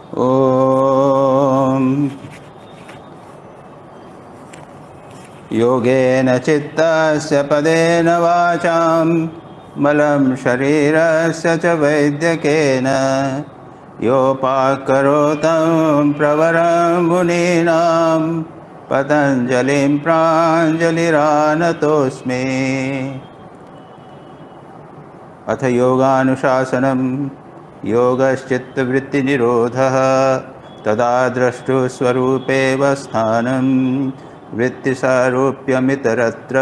ॐ योगेन चित्तस्य पदेन वाचां मलं शरीरस्य च वैद्यकेन योपाकरोतं प्रवरं मुनीनां पतञ्जलिं प्राञ्जलिरानतोऽस्मि। अथ योगानुशासनं योगश्चित्तवृत्तिनिरोधः तदा द्रष्टुस्वरूपेव स्थानं वृत्तिसारूप्यमितरत्र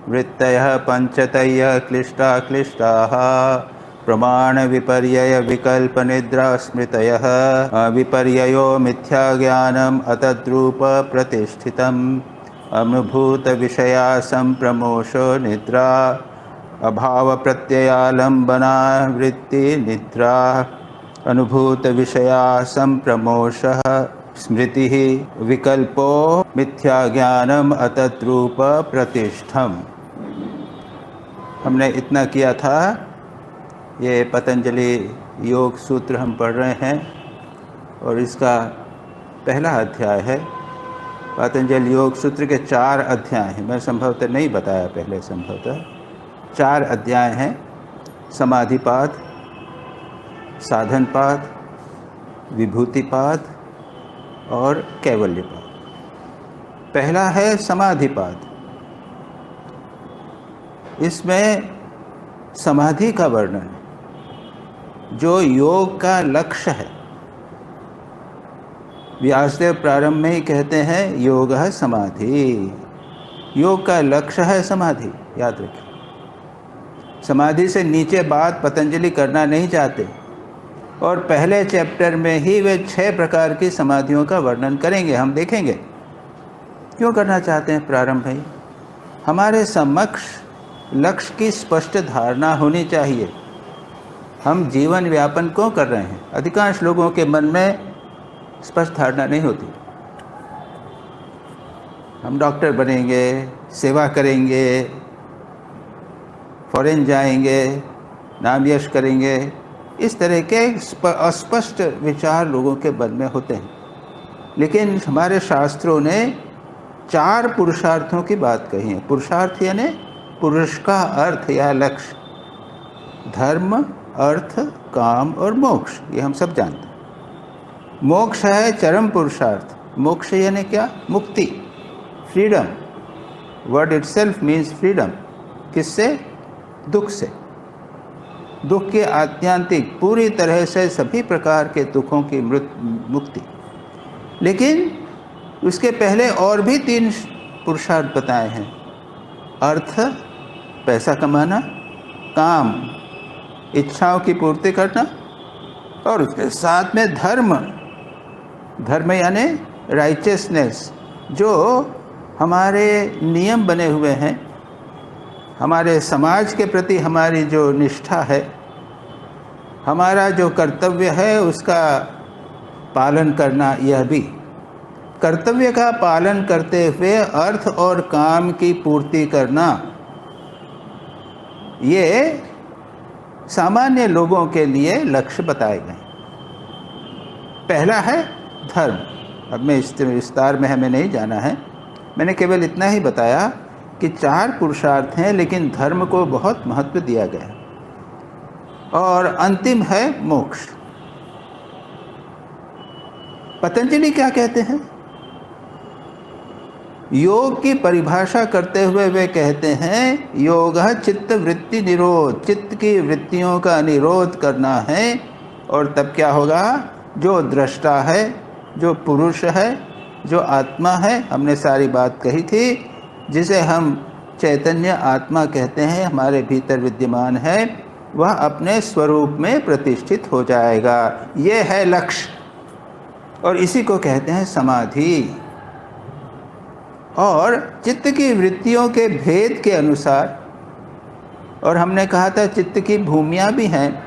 वृत्तयः पञ्चतयः क्लिष्टाः प्रमाणविपर्ययविकल्पनिद्रास्मृतयः विपर्ययो मिथ्याज्ञानम् अतद्रूपप्रतिष्ठितम् अनुभूतविषया सम्प्रमोषो निद्रा अभावप्रत्ययालम्बना वृत्तिनिद्रा अनुभूतविषया सम्प्रमोषः स्मृतिः विकल्पो मिथ्याज्ञानम् अतद्रूपप्रतिष्ठम्। हमने इतना किया था। ये पतंजलि योग सूत्र हम पढ़ रहे हैं और इसका पहला अध्याय है। पतंजलि योग सूत्र के 4 अध्याय हैं। मैं संभवतः नहीं बताया पहले, संभवतः 4 अध्याय हैं। समाधिपाद, साधनपाद, विभूतिपाद और कैवल्यपाद। पहला है समाधिपाद। इसमें समाधि का वर्णन, जो योग का लक्ष्य है। व्यासदेव प्रारंभ में ही कहते हैं योगः समाधि। योग का लक्ष्य है समाधि, याद रखिए। समाधि से नीचे बात पतंजलि करना नहीं चाहते और पहले चैप्टर में ही वे 6 प्रकार की समाधियों का वर्णन करेंगे। हम देखेंगे क्यों करना चाहते हैं प्रारंभ में। हमारे समक्ष लक्ष्य की स्पष्ट धारणा होनी चाहिए। हम जीवन व्यापन क्यों कर रहे हैं? अधिकांश लोगों के मन में स्पष्ट धारणा नहीं होती। हम डॉक्टर बनेंगे, सेवा करेंगे, फॉरेन जाएंगे, नाम यश करेंगे, इस तरह के अस्पष्ट विचार लोगों के मन में होते हैं। लेकिन हमारे शास्त्रों ने 4 पुरुषार्थों की बात कही है। पुरुषार्थ यानी पुरुष का अर्थ या लक्ष्य। धर्म, अर्थ, काम और मोक्ष, ये हम सब जानते हैं। मोक्ष है चरम पुरुषार्थ। मोक्ष यानी क्या? मुक्ति, freedom. Word itself means freedom. किससे? दुख से। दुख के आत्यंतिक, पूरी तरह से सभी प्रकार के दुखों की मुक्ति। लेकिन उसके पहले और भी 3 पुरुषार्थ बताए हैं। अर्थ, पैसा कमाना, काम, इच्छाओं की पूर्ति करना, और उसके साथ में धर्म। धर्म यानी राइचियसनेस, जो हमारे नियम बने हुए हैं, हमारे समाज के प्रति हमारी जो निष्ठा है, हमारा जो कर्तव्य है उसका पालन करना। यह भी कर्तव्य का पालन करते हुए अर्थ और काम की पूर्ति करना, ये सामान्य लोगों के लिए लक्ष्य बताए गए। पहला है धर्म। अब मैं इस विस्तार में हमें नहीं जाना है। मैंने केवल इतना ही बताया कि 4 पुरुषार्थ हैं, लेकिन धर्म को बहुत महत्व दिया गया। और अंतिम है मोक्ष। पतंजलि क्या कहते हैं? योग की परिभाषा करते हुए वे कहते हैं योगः चित्त वृत्ति निरोध। चित्त की वृत्तियों का निरोध करना है। और तब क्या होगा? जो दृष्टा है, जो पुरुष है, जो आत्मा है, हमने सारी बात कही थी, जिसे हम चैतन्य आत्मा कहते हैं, हमारे भीतर विद्यमान है, वह अपने स्वरूप में प्रतिष्ठित हो जाएगा। ये है लक्ष्य और इसी को कहते हैं समाधि। और चित्त की वृत्तियों के भेद के अनुसार, और हमने कहा था चित्त की भूमियाँ भी हैं,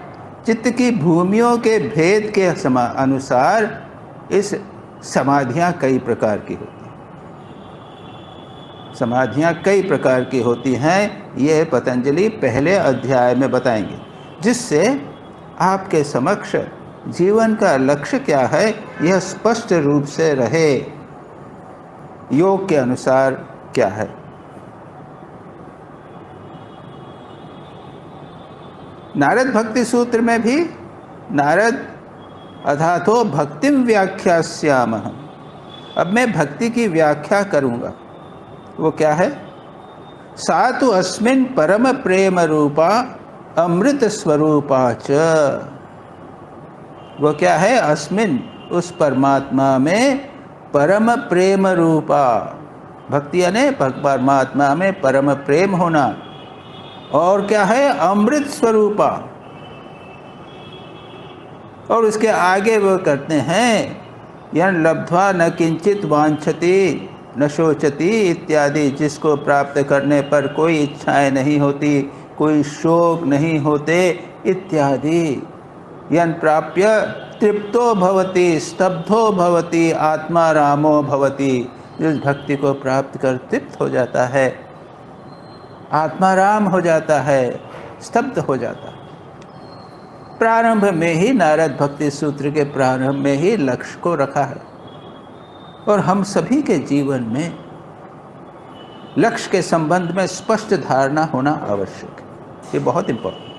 चित्त की भूमियों के भेद के अनुसार इस समाधियाँ कई प्रकार की होती हैं। समाधियाँ कई प्रकार की होती हैं, ये पतंजलि पहले अध्याय में बताएंगे, जिससे आपके समक्ष जीवन का लक्ष्य क्या है, यह स्पष्ट रूप से रहे। योग के अनुसार क्या है। नारद भक्ति सूत्र में भी नारद अथातो भक्तिम व्याख्यास्यामः, अब मैं भक्ति की व्याख्या करूंगा। वो क्या है, सा तु अस्मिन् परम प्रेम रूपा अमृत स्वरूपा च। वो क्या है, अस्मिन् उस परमात्मा में परम प्रेम रूपा, भक्ति यानी परमात्मा में परम प्रेम होना, और क्या है, अमृत स्वरूपा। और उसके आगे वो करते हैं, यन लब्ध्वा न किंचित वांछति न शोचति इत्यादि, जिसको प्राप्त करने पर कोई इच्छाएं नहीं होती, कोई शोक नहीं होते इत्यादि। यन प्राप्य तृप्तो भवति स्तब्धो भवति आत्मा रामो भवति, जिस भक्ति को प्राप्त कर तृप्त हो जाता है, आत्माराम हो जाता है, स्तब्ध हो जाता है। प्रारंभ में ही नारद भक्ति सूत्र के प्रारंभ में ही लक्ष्य को रखा है। और हम सभी के जीवन में लक्ष्य के संबंध में स्पष्ट धारणा होना आवश्यक है, ये बहुत इंपॉर्टेंट है।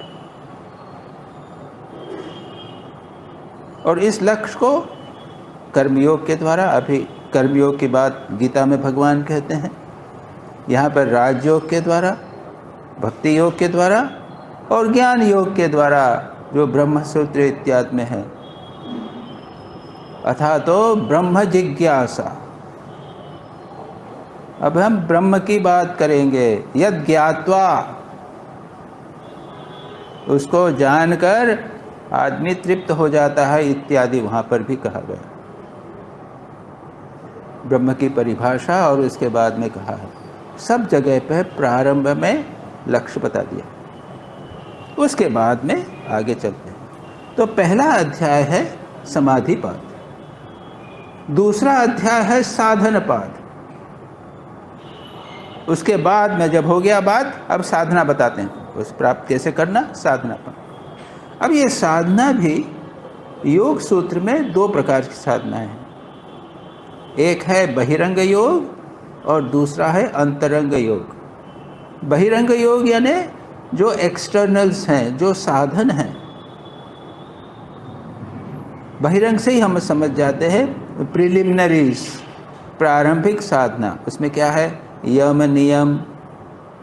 और इस लक्ष्य को कर्मयोग के द्वारा, अभी कर्मयोग की बात गीता में भगवान कहते हैं, यहाँ पर राजयोग के द्वारा, भक्ति योग के द्वारा और ज्ञान योग के द्वारा, जो ब्रह्म सूत्र इत्यादि में है। अथा तो ब्रह्म जिज्ञासा, अब हम ब्रह्म की बात करेंगे। यद ज्ञात्वा, उसको जानकर आदमी तृप्त हो जाता है इत्यादि, वहाँ पर भी कहा गया। ब्रह्म की परिभाषा और उसके बाद में कहा है, सब जगह पर प्रारंभ में लक्ष्य बता दिया, उसके बाद में आगे चलते हैं। तो पहला अध्याय है समाधि पाद, दूसरा अध्याय है साधन पाद। उसके बाद में जब हो गया बात, अब साधना बताते हैं, उस प्राप्त कैसे करना, साधना पाद। अब ये साधना भी योग सूत्र में दो प्रकार की साधनाएं हैं, एक है बहिरंग योग और दूसरा है अंतरंग योग। बहिरंग योग यानी जो एक्सटर्नल्स हैं, जो साधन हैं, बहिरंग से ही हम समझ जाते हैं। प्रिलिमिनरीज, प्रारंभिक साधना, उसमें क्या है, यम नियम।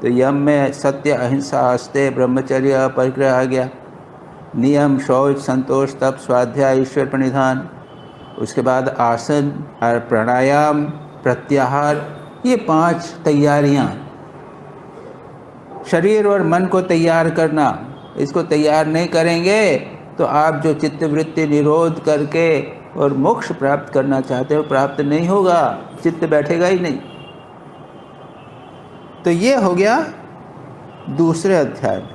तो यम में सत्य अहिंसा आस्ते ब्रह्मचर्य परिग्रह आ गया, नियम शौच संतोष तप स्वाध्याय ईश्वर प्रणिधान, उसके बाद आसन और प्राणायाम प्रत्याहार, ये 5 तैयारियां, शरीर और मन को तैयार करना। इसको तैयार नहीं करेंगे तो आप जो चित्तवृत्ति निरोध करके और मोक्ष प्राप्त करना चाहते हो, प्राप्त नहीं होगा, चित्त बैठेगा ही नहीं। तो ये हो गया दूसरे अध्याय में।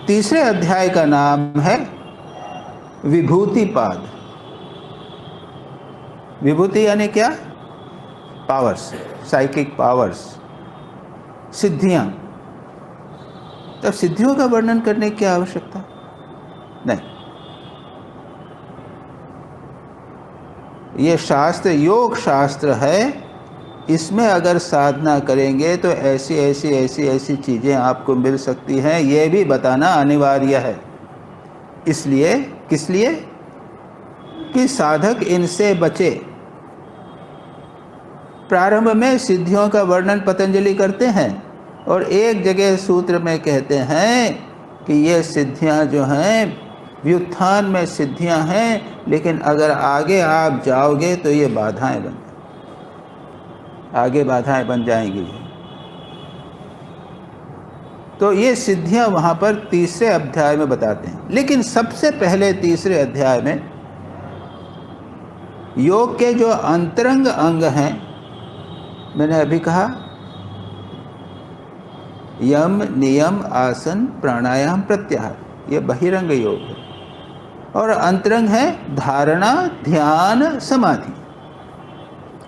तीसरे अध्याय का नाम है विभूति पाद। विभूति यानी क्या, पावर्स, साइकिक पावर्स, सिद्धियां। तब सिद्धियों का वर्णन करने की आवश्यकता नहीं। ये शास्त्र योग शास्त्र है, इसमें अगर साधना करेंगे तो ऐसी ऐसी ऐसी ऐसी चीज़ें आपको मिल सकती हैं, ये भी बताना अनिवार्य है। इसलिए, किस लिए, कि साधक इनसे बचे। प्रारंभ में सिद्धियों का वर्णन पतंजलि करते हैं और एक जगह सूत्र में कहते हैं कि ये सिद्धियां जो हैं व्युत्थान में सिद्धियां हैं, लेकिन अगर आगे आप जाओगे तो ये बाधाएं बन आगे बाधाएं बन जाएंगी। तो ये सिद्धियां वहाँ पर तीसरे अध्याय में बताते हैं। लेकिन सबसे पहले तीसरे अध्याय में योग के जो अंतरंग अंग हैं, मैंने अभी कहा यम नियम आसन प्राणायाम प्रत्याहार, ये बहिरंग योग है। और अंतरंग है धारणा ध्यान समाधि,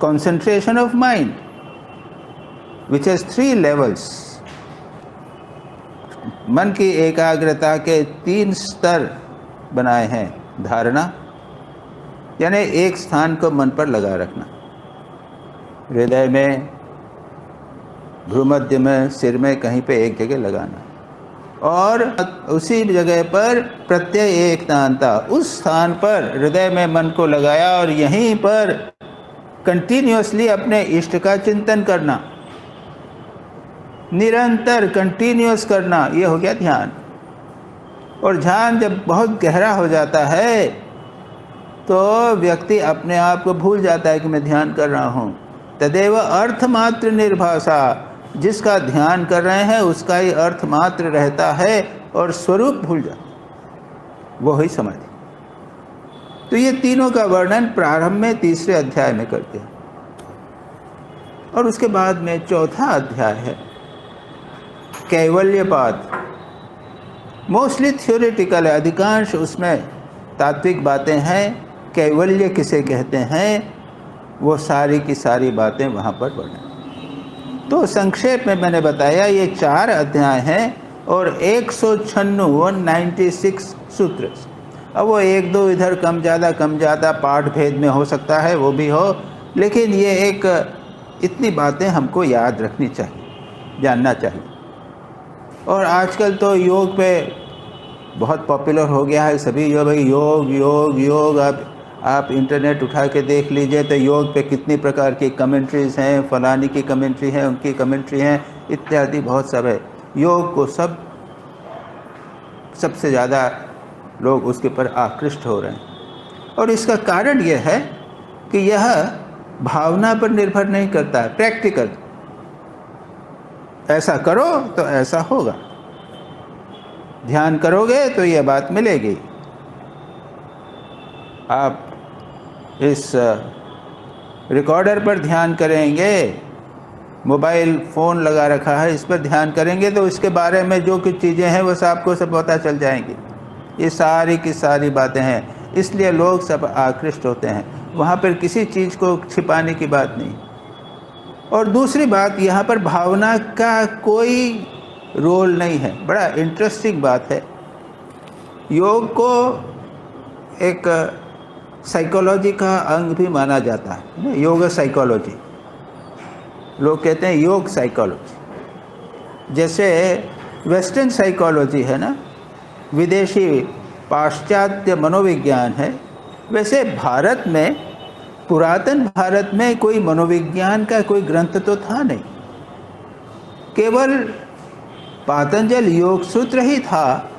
concentration of mind, which has 3 levels। मन की एकाग्रता के 3 स्तर बनाए हैं, धारणा यानी एक स्थान को मन पर लगा रखना, हृदय में, भ्रूमध्य में, सिर में, कहीं पे एक जगह लगाना और उसी जगह पर प्रत्यय एकतानता, उस स्थान पर हृदय में मन को लगाया और यहीं पर कंटिन्यूअसली अपने इष्ट का चिंतन करना, निरंतर कंटिन्यूअस करना, ये हो गया ध्यान। और ध्यान जब बहुत गहरा हो जाता है तो व्यक्ति अपने आप को भूल जाता है कि मैं ध्यान कर रहा हूँ। तदेव अर्थ मात्र निर्भाषा, जिसका ध्यान कर रहे हैं उसका ही अर्थ मात्र रहता है और स्वरूप भूल जाता, वो ही समाधि। तो ये तीनों का वर्णन प्रारंभ में 3रे अध्याय में करते हैं और उसके बाद में 4था अध्याय है कैवल्यपाद। मोस्टली थ्योरेटिकल है, अधिकांश उसमें तात्विक बातें हैं। कैवल्य किसे कहते हैं वो सारी की सारी बातें वहाँ पर वर्णन। तो संक्षेप में मैंने बताया ये 4 अध्याय हैं और 196 सूत्र। अब वो 1-2 इधर कम ज़्यादा पाठ भेद में हो सकता है, वो भी हो, लेकिन ये एक इतनी बातें हमको याद रखनी चाहिए, जानना चाहिए। और आजकल तो योग पे बहुत पॉपुलर हो गया है, सभी यो भाई योग योग योग। आप इंटरनेट उठा के देख लीजिए तो योग पे कितनी प्रकार की कमेंट्रीज हैं, फलानी की कमेंट्री है, उनकी कमेंट्री हैं, इत्यादि बहुत सब है। योग को सबसे ज़्यादा लोग उसके पर आकृष्ट हो रहे हैं और इसका कारण यह है कि यह भावना पर निर्भर नहीं करता है, प्रैक्टिकल। ऐसा करो तो ऐसा होगा, ध्यान करोगे तो यह बात मिलेगी। आप इस रिकॉर्डर पर ध्यान करेंगे, मोबाइल फ़ोन लगा रखा है, इस पर ध्यान करेंगे तो इसके बारे में जो कुछ चीज़ें हैं वो आपको सब पता चल जाएंगी। ये सारी की सारी बातें हैं, इसलिए लोग सब आकृष्ट होते हैं। वहाँ पर किसी चीज़ को छिपाने की बात नहीं। और दूसरी बात, यहाँ पर भावना का कोई रोल नहीं है। बड़ा इंटरेस्टिंग बात है। योग को एक साइकोलॉजी का अंग भी माना जाता है, योग साइकोलॉजी। लोग कहते हैं योग साइकोलॉजी। जैसे वेस्टर्न साइकोलॉजी है ना, विदेशी पाश्चात्य मनोविज्ञान है, वैसे भारत में, पुरातन भारत में कोई मनोविज्ञान का कोई ग्रंथ तो था नहीं। केवल पातंजल योग सूत्र ही था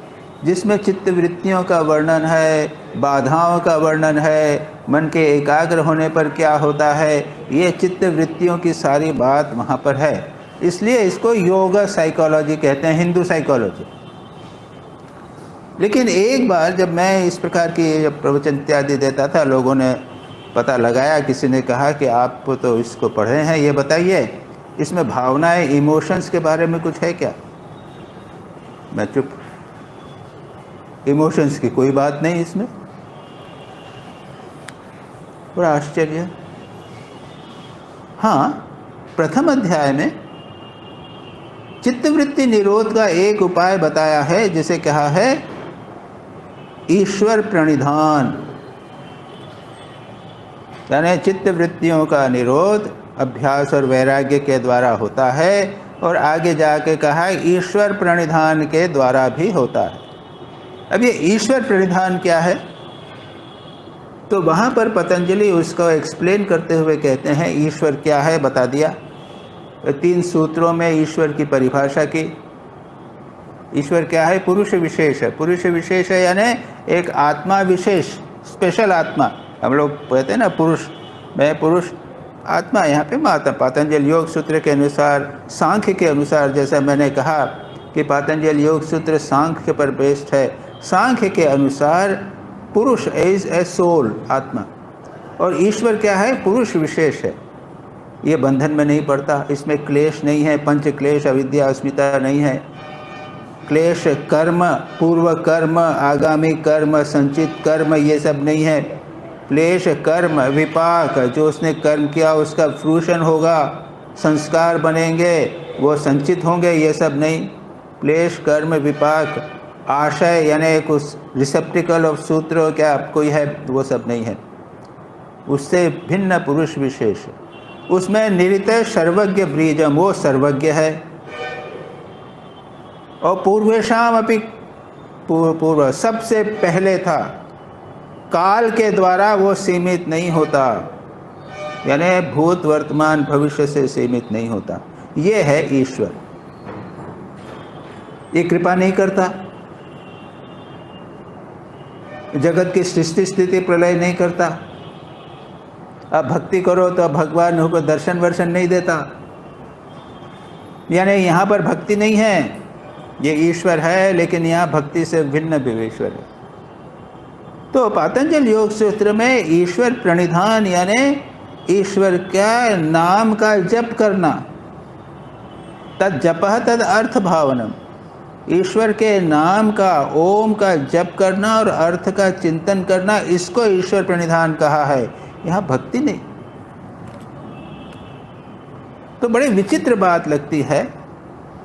जिसमें चित्त वृत्तियों का वर्णन है, बाधाओं का वर्णन है, मन के एकाग्र होने पर क्या होता है, ये चित्त वृत्तियों की सारी बात वहाँ पर है। इसलिए इसको योग साइकोलॉजी कहते हैं, हिंदू साइकोलॉजी। लेकिन एक बार जब मैं इस प्रकार की प्रवचन इत्यादि देता था, लोगों ने पता लगाया, किसी ने कहा कि आप तो इसको पढ़े हैं, ये बताइए इसमें भावनाएं, इमोशंस के बारे में कुछ है क्या? मैं चुप। इमोशंस की कोई बात नहीं इसमें। बड़ा आश्चर्य। हाँ, प्रथम अध्याय में चित्तवृत्ति निरोध का एक उपाय बताया है, जिसे कहा है ईश्वर प्रणिधान। यानी चित्तवृत्तियों का निरोध अभ्यास और वैराग्य के द्वारा होता है, और आगे जाके कहा ईश्वर प्रणिधान के द्वारा भी होता है। अब ये ईश्वर प्रणिधान क्या है? तो वहाँ पर पतंजलि उसको एक्सप्लेन करते हुए कहते हैं ईश्वर क्या है, बता दिया। 3 सूत्रों में ईश्वर की परिभाषा की। ईश्वर क्या है? पुरुष विशेष है। पुरुष विशेष है यानी एक आत्मा विशेष, स्पेशल आत्मा। हम लोग कहते हैं ना पुरुष, मैं पुरुष, आत्मा यहाँ पे माता। पातंजल योग सूत्र के अनुसार, सांख्य के अनुसार, जैसा मैंने कहा कि पातंजल योग सूत्र सांख्य पर बेस्ड है, सांख्य के अनुसार पुरुष इज ए सोल, आत्मा। और ईश्वर क्या है? पुरुष विशेष है। ये बंधन में नहीं पड़ता, इसमें क्लेश नहीं है, पंच क्लेश, अविद्या, अस्मिता नहीं है। क्लेश कर्म, पूर्व कर्म, आगामी कर्म, संचित कर्म, ये सब नहीं है। क्लेश कर्म विपाक, जो उसने कर्म किया उसका फ्रूशन होगा, संस्कार बनेंगे, वो संचित होंगे, ये सब नहीं। क्लेश कर्म विपाक आशय यानी कुछ रिसेप्टिकल ऑफ सूत्र क्या कोई है, वो सब नहीं है। उससे भिन्न पुरुष विशेष, उसमें निरितय सर्वज्ञ ब्रीजम, वो सर्वज्ञ है। और पूर्वेशाम अपि पूर्व, सबसे पहले था, काल के द्वारा वो सीमित नहीं होता, यानी भूत वर्तमान भविष्य से सीमित नहीं होता। ये है ईश्वर। ये कृपा नहीं करता, जगत की सृष्टि स्थिति प्रलय नहीं करता। अब भक्ति करो तो भगवान को दर्शन वर्शन नहीं देता, यानी यहाँ पर भक्ति नहीं है। ये ईश्वर है लेकिन यहाँ भक्ति से भिन्न विवेश्वर है। तो पातंजल योग सूत्र में ईश्वर प्रणिधान यानी ईश्वर का नाम का जप करना, तद जपः तद अर्थ भावनम, ईश्वर के नाम का, ओम का जप करना और अर्थ का चिंतन करना, इसको ईश्वर प्रणिधान कहा है, यहाँ भक्ति नहीं। तो बड़ी विचित्र बात लगती है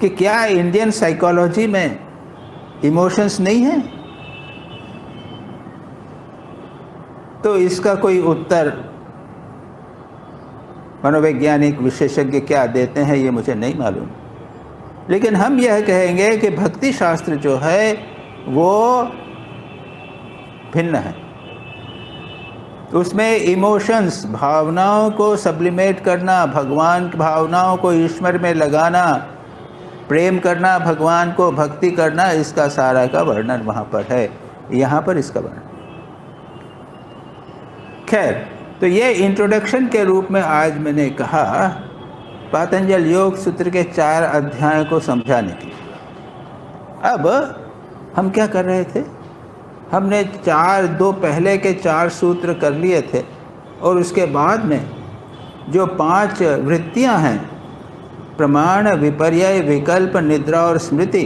कि क्या इंडियन साइकोलॉजी में इमोशंस नहीं है? तो इसका कोई उत्तर मनोवैज्ञानिक विशेषज्ञ क्या देते हैं ये मुझे नहीं मालूम, लेकिन हम यह कहेंगे कि भक्ति शास्त्र जो है वो भिन्न है। उसमें इमोशंस, भावनाओं को सब्लिमेट करना, भगवान की भावनाओं को ईश्वर में लगाना, प्रेम करना भगवान को, भक्ति करना, इसका सारा का वर्णन वहाँ पर है, यहाँ पर इसका वर्णन। खैर, तो ये इंट्रोडक्शन के रूप में आज मैंने कहा पातंजल योग सूत्र के 4 अध्यायों को समझाने के लिए। अब हम क्या कर रहे थे, हमने दो पहले के 4 सूत्र कर लिए थे और उसके बाद में जो 5 वृत्तियां हैं, प्रमाण, विपर्यय, विकल्प, निद्रा और स्मृति,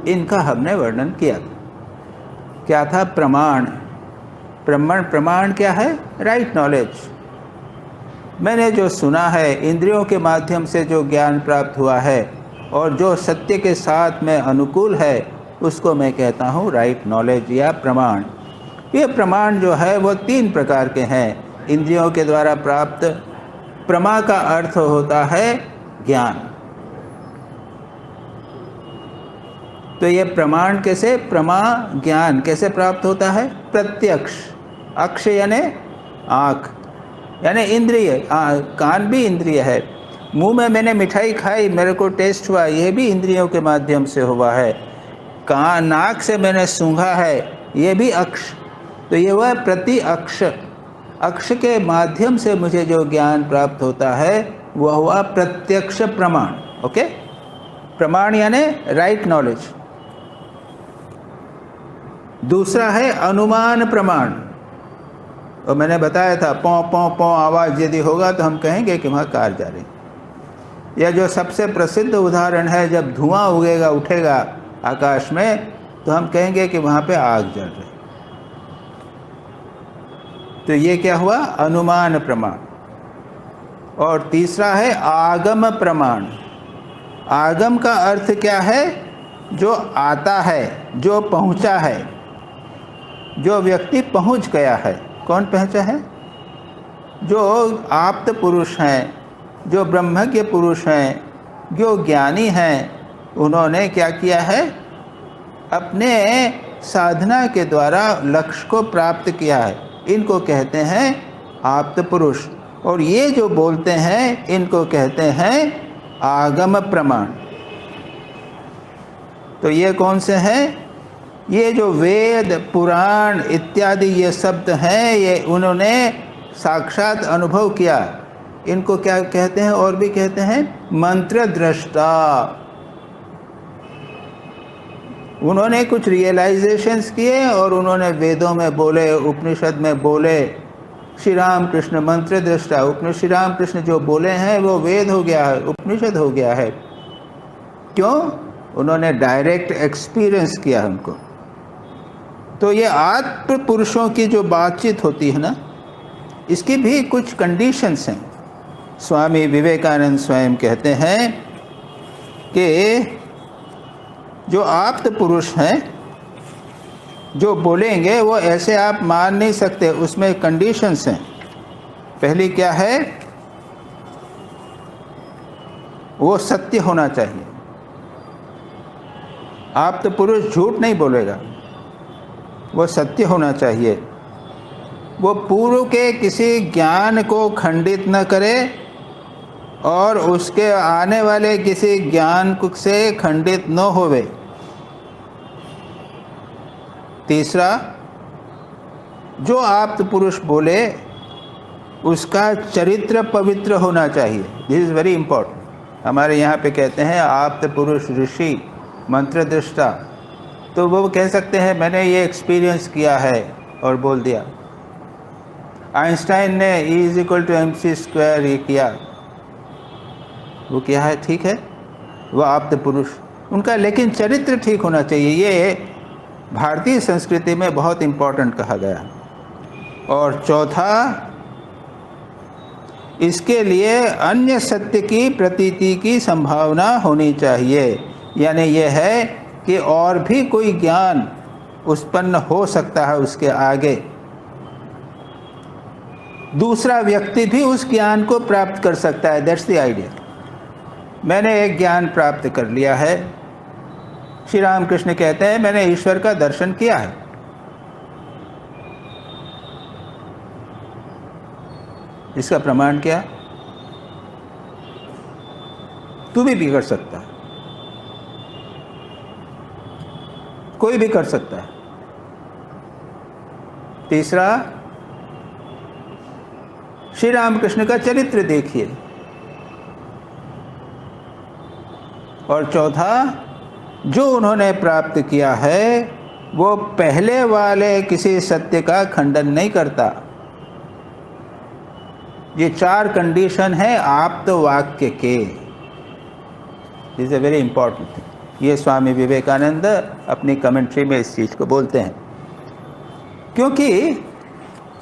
इनका हमने वर्णन किया था। क्या था? प्रमाण। प्रमाण क्या है? Right knowledge. मैंने जो सुना है, इंद्रियों के माध्यम से जो ज्ञान प्राप्त हुआ है और जो सत्य के साथ में अनुकूल है, उसको मैं कहता हूँ राइट नॉलेज या प्रमाण। ये प्रमाण जो है वो 3 प्रकार के हैं इंद्रियों के द्वारा प्राप्त। प्रमा का अर्थ होता है ज्ञान। तो ये प्रमाण कैसे, प्रमा ज्ञान कैसे प्राप्त होता है? प्रत्यक्ष। अक्ष यानी आँख, यानी इंद्रिय। कान भी इंद्रिय है। मुंह में मैंने मिठाई खाई, मेरे को टेस्ट हुआ, यह भी इंद्रियों के माध्यम से हुआ है। नाक से मैंने सूंघा है, ये भी अक्ष। तो ये हुआ प्रति अक्ष। अक्ष के माध्यम से मुझे जो ज्ञान प्राप्त होता है वह हुआ प्रत्यक्ष प्रमाण। ओके, प्रमाण यानी राइट नॉलेज। दूसरा है अनुमान प्रमाण। और मैंने बताया था, पौ पौ पौ आवाज़ यदि होगा तो हम कहेंगे कि वहाँ कार जा रही। या जो सबसे प्रसिद्ध उदाहरण है, जब धुआं उठेगा आकाश में तो हम कहेंगे कि वहाँ पे आग जल रही। तो ये क्या हुआ? अनुमान प्रमाण। और तीसरा है आगम प्रमाण। आगम का अर्थ क्या है? जो आता है, जो पहुँचा है, जो व्यक्ति पहुँच गया है। कौन पहुँचा है? जो आप्त पुरुष हैं, जो ब्रह्मज्ञ पुरुष हैं, जो ज्ञानी हैं, उन्होंने क्या किया है? अपने साधना के द्वारा लक्ष्य को प्राप्त किया है। इनको कहते हैं आप्त पुरुष। और ये जो बोलते हैं इनको कहते हैं आगम प्रमाण। तो ये कौन से हैं? ये जो वेद, पुराण इत्यादि ये शब्द हैं, ये उन्होंने साक्षात अनुभव किया। इनको क्या कहते हैं? और भी कहते हैं मंत्र दृष्टा। उन्होंने कुछ रियलाइजेशंस किए और उन्होंने वेदों में बोले, उपनिषद में बोले। श्री राम कृष्ण मंत्र दृष्टा। उपनिषद श्री राम कृष्ण जो बोले हैं वो वेद हो गया है, उपनिषद हो गया है। क्यों? उन्होंने डायरेक्ट एक्सपीरियंस किया उनको। तो ये आत्म पुरुषों की जो बातचीत होती है ना, इसकी भी कुछ कंडीशंस हैं। स्वामी विवेकानंद स्वयं कहते हैं कि जो आप्त पुरुष हैं जो बोलेंगे वो ऐसे आप मान नहीं सकते, उसमें कंडीशंस हैं। पहली क्या है, वो सत्य होना चाहिए। आप तो पुरुष झूठ नहीं बोलेगा, वो सत्य होना चाहिए। वो पूर्व के किसी ज्ञान को खंडित न करे और उसके आने वाले किसी ज्ञान से खंडित न होवे। तीसरा, जो आप पुरुष बोले उसका चरित्र पवित्र होना चाहिए। This is very important. हमारे यहाँ पे कहते हैं आप्त पुरुष ऋषि मंत्र दृष्टा, तो वो कह सकते हैं मैंने ये एक्सपीरियंस किया है और बोल दिया। आइंस्टाइन ने E=mc² ये किया, वो क्या है, ठीक है, वो आप्त पुरुष उनका, लेकिन चरित्र ठीक होना चाहिए। ये भारतीय संस्कृति में बहुत इम्पोर्टेंट कहा गया। और चौथा, इसके लिए अन्य सत्य की प्रतीति की संभावना होनी चाहिए, यानी यह है कि और भी कोई ज्ञान उत्पन्न हो सकता है उसके आगे, दूसरा व्यक्ति भी उस ज्ञान को प्राप्त कर सकता है। That's the idea. मैंने एक ज्ञान प्राप्त कर लिया है, श्री रामकृष्ण कहते हैं मैंने ईश्वर का दर्शन किया है। इसका प्रमाण क्या? तू भी कर सकता है, कोई भी कर सकता है। तीसरा, श्री रामकृष्ण का चरित्र देखिए। और चौथा, जो उन्होंने प्राप्त किया है वो पहले वाले किसी सत्य का खंडन नहीं करता। ये चार कंडीशन है आप्त वाक्य के। This is a very important thing. ये स्वामी विवेकानंद अपनी कमेंट्री में इस चीज़ को बोलते हैं, क्योंकि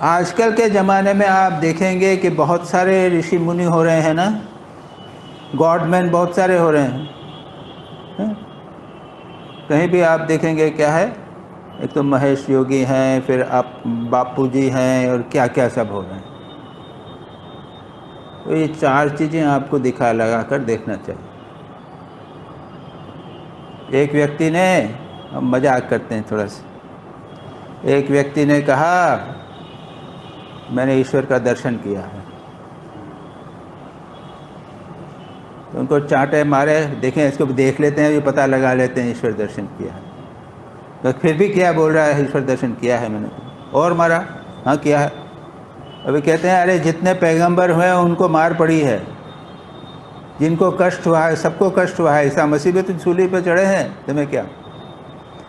आजकल के ज़माने में आप देखेंगे कि बहुत सारे ऋषि मुनि हो रहे हैं ना, गॉडमैन बहुत सारे हो रहे हैं। कहीं भी आप देखेंगे क्या है, एक तो महेश योगी हैं, फिर आप बापू जी हैं, और क्या क्या सब हो रहे हैं। तो ये चार चीज़ें आपको दिखा लगा कर देखना चाहिए। एक व्यक्ति ने, हम मजाक करते हैं थोड़ा सा, एक व्यक्ति ने कहा मैंने ईश्वर का दर्शन किया है। तो उनको चांटे मारे, देखें इसको देख लेते हैं, ये पता लगा लेते हैं ईश्वर दर्शन किया है। तो फिर भी क्या बोल रहा है, ईश्वर दर्शन किया है मैंने, और मारा, हाँ किया है। अभी कहते हैं अरे जितने पैगंबर हुए उनको मार पड़ी है, जिनको कष्ट हुआ है, सबको कष्ट हुआ है, ईसा मसीह भी तो सूली पे चढ़े हैं, तुम्हें क्या।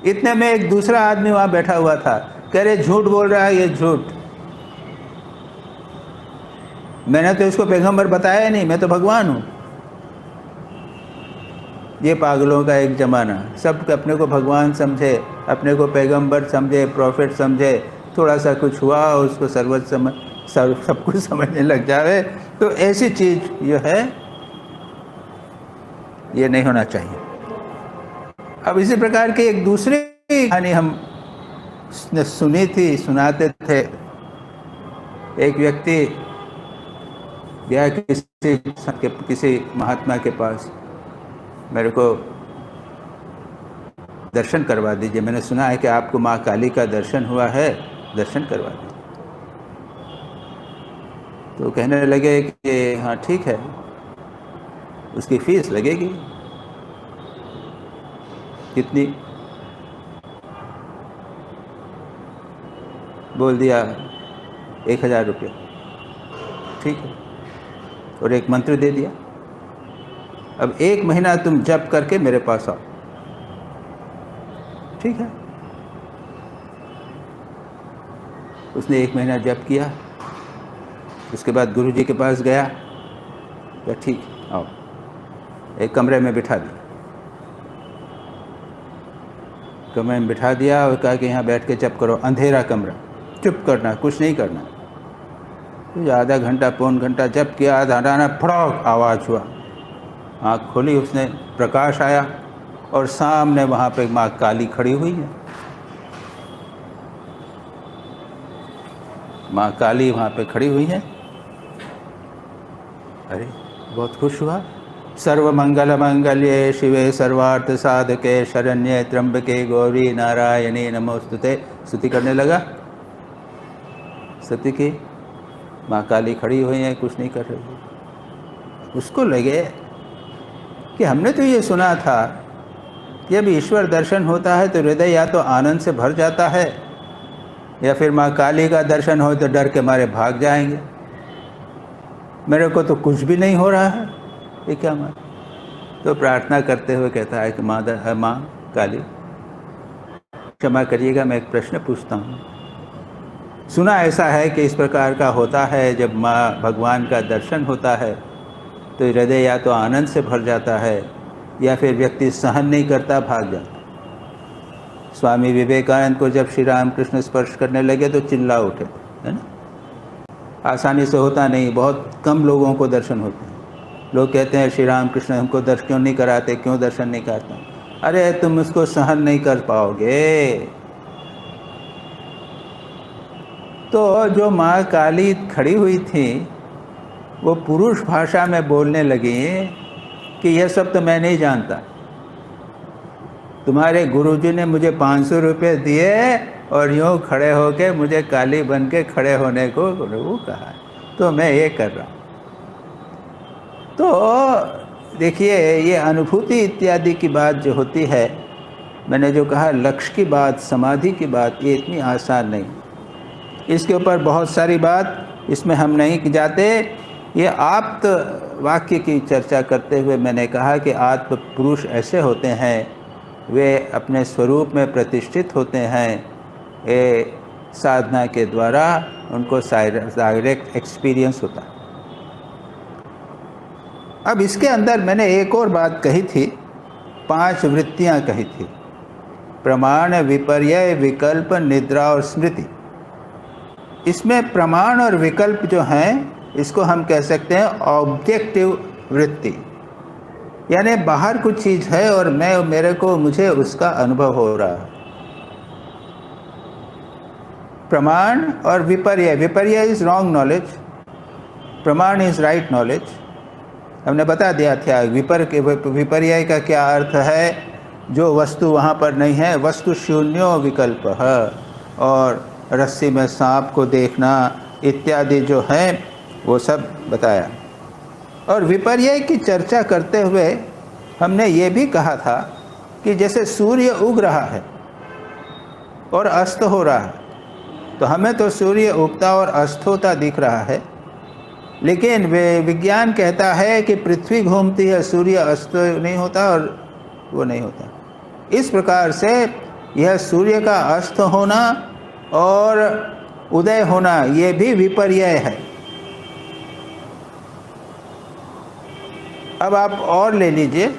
इतने में एक दूसरा आदमी वहाँ बैठा हुआ था, कह रहे झूठ बोल रहा है, ये झूठ, मैंने तो इसको पैगंबर बताया नहीं, मैं तो भगवान हूँ। ये पागलों का एक ज़माना, सब अपने को भगवान समझे, अपने को पैगंबर समझे, प्रॉफिट समझे, थोड़ा सा कुछ हुआ उसको सब कुछ समझने लग जावे। तो ऐसी चीज़ जो है ये नहीं होना चाहिए। अब इसी प्रकार की एक दूसरी कहानी हम सुनी थी, सुनाते थे। एक व्यक्ति गया किसी महात्मा के पास, मेरे को दर्शन करवा दीजिए, मैंने सुना है कि आपको माँ काली का दर्शन हुआ है, दर्शन करवा दीजिए। तो कहने लगे कि हाँ ठीक है, उसकी फीस लगेगी। कितनी? बोल दिया 1000 रुपये। ठीक है, और एक मंत्र दे दिया, अब 1 महीना तुम जप करके मेरे पास आओ। ठीक है, उसने 1 महीना जप किया, उसके बाद गुरु जी के पास गया, या ठीक आओ, एक कमरे में बिठा दिया, कमरे में बिठा दिया और कहा कि यहाँ बैठ के जप करो। अंधेरा कमरा, चुप करना, कुछ नहीं करना। तो आधा घंटा पौन घंटा जप किया, आधा घंटा फड़क आवाज़ हुआ, आँख खोली, उसने प्रकाश आया और सामने वहाँ पे माँ काली खड़ी हुई है। माँ काली वहाँ पे खड़ी हुई हैं। अरे बहुत खुश हुआ। सर्वमंगल मंगल्ये शिवे सर्वार्थ साधके शरण्ये त्र्यंबके गौरी नारायणी नमोस्तुते स्तुति करने लगा। सती की माँ काली खड़ी हुई हैं, कुछ नहीं कर रही। उसको लगे कि हमने तो ये सुना था कि जब ईश्वर दर्शन होता है तो हृदय या तो आनंद से भर जाता है या फिर माँ काली का दर्शन हो तो डर के मारे भाग जाएंगे। मेरे को तो कुछ भी नहीं हो रहा है, ये क्या माँ? तो प्रार्थना करते हुए कहता है कि माँ काली क्षमा करिएगा, मैं एक प्रश्न पूछता हूँ। सुना ऐसा है कि इस प्रकार का होता है, जब माँ भगवान का दर्शन होता है तो हृदय या तो आनंद से भर जाता है या फिर व्यक्ति सहन नहीं करता, भाग जाता। स्वामी विवेकानंद को जब श्री रामकृष्ण स्पर्श करने लगे तो चिल्ला उठे, है ना। आसानी से होता नहीं, बहुत कम लोगों को दर्शन होते हैं। लोग कहते हैं श्री रामकृष्ण हमको दर्शन क्यों नहीं कराते, क्यों दर्शन नहीं कराते? अरे तुम उसको सहन नहीं कर पाओगे। तो जो माँ काली खड़ी हुई थी वो पुरुष भाषा में बोलने लगी कि यह सब तो मैं नहीं जानता, तुम्हारे गुरुजी ने मुझे 500 रुपये दिए और यूँ खड़े होके मुझे काली बन के खड़े होने को वो कहा, तो मैं ये कर रहा हूँ। तो देखिए, ये अनुभूति इत्यादि की बात जो होती है, मैंने जो कहा लक्ष्य की बात, समाधि की बात, ये इतनी आसान नहीं। इसके ऊपर बहुत सारी बात, इसमें हम नहीं जाते। ये आप्त वाक्य की चर्चा करते हुए मैंने कहा कि आत्म पुरुष ऐसे होते हैं, वे अपने स्वरूप में प्रतिष्ठित होते हैं। ये साधना के द्वारा उनको डायरेक्ट एक्सपीरियंस होता है। अब इसके अंदर मैंने एक और बात कही थी, 5 वृत्तियां कही थी: प्रमाण, विपर्यय, विकल्प, निद्रा और स्मृति। इसमें प्रमाण और विकल्प जो हैं, इसको हम कह सकते हैं ऑब्जेक्टिव वृत्ति, यानी बाहर कुछ चीज़ है और मुझे उसका अनुभव हो रहा है। प्रमाण और विपर्यय, विपर्यय इज रॉन्ग नॉलेज, प्रमाण इज राइट नॉलेज। हमने बता दिया था विपर्यय का क्या अर्थ है, जो वस्तु वहाँ पर नहीं है, वस्तु शून्यो विकल्प है, और रस्सी में सांप को देखना इत्यादि जो है वो सब बताया। और विपर्यय की चर्चा करते हुए हमने ये भी कहा था कि जैसे सूर्य उग रहा है और अस्त हो रहा है, तो हमें तो सूर्य उगता और अस्त होता दिख रहा है, लेकिन विज्ञान कहता है कि पृथ्वी घूमती है, सूर्य अस्त नहीं होता और वो नहीं होता। इस प्रकार से यह सूर्य का अस्त होना और उदय होना, ये भी विपर्यय है। अब आप और ले लीजिए,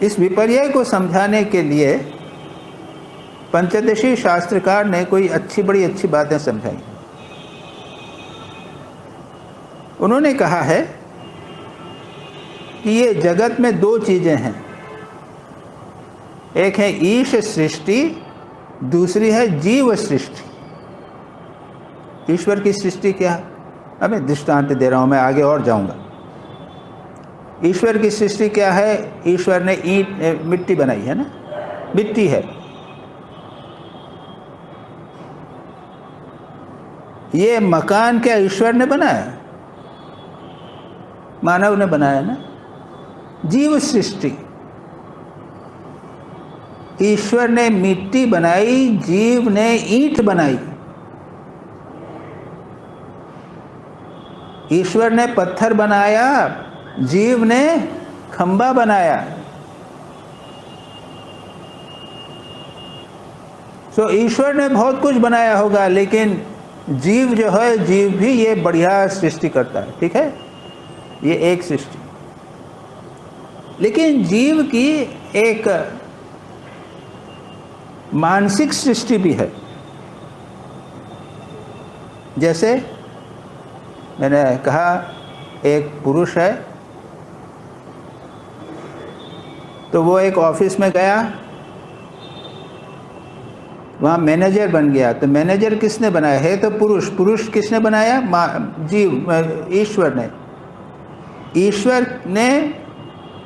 इस विपर्यय को समझाने के लिए पंचदशी शास्त्रकार ने कोई बड़ी अच्छी बातें समझाई। उन्होंने कहा है कि ये जगत में 2 चीज़ें हैं, एक है ईश सृष्टि, दूसरी है जीव सृष्टि। ईश्वर की सृष्टि क्या है? अब मैं दृष्टांत दे रहा हूँ, मैं आगे और जाऊँगा। ईश्वर की सृष्टि क्या है? ईश्वर ने मिट्टी बनाई है ना, मिट्टी है। ये मकान क्या ईश्वर ने बनाया? मानव ने बनाया ना। जीव सृष्टि, ईश्वर ने मिट्टी बनाई, जीव ने ईंट बनाई। ईश्वर ने पत्थर बनाया, जीव ने खंबा बनाया। सो ईश्वर ने बहुत कुछ बनाया होगा, लेकिन जीव जो है, जीव भी ये बढ़िया सृष्टि करता है, ठीक है, ये एक सृष्टि। लेकिन जीव की एक मानसिक सृष्टि भी है। जैसे मैंने कहा, एक पुरुष है तो वो एक ऑफिस में गया, वहाँ मैनेजर बन गया। तो मैनेजर किसने बनाया है? तो पुरुष। पुरुष किसने बनाया? जीव, ईश्वर ने। ईश्वर ने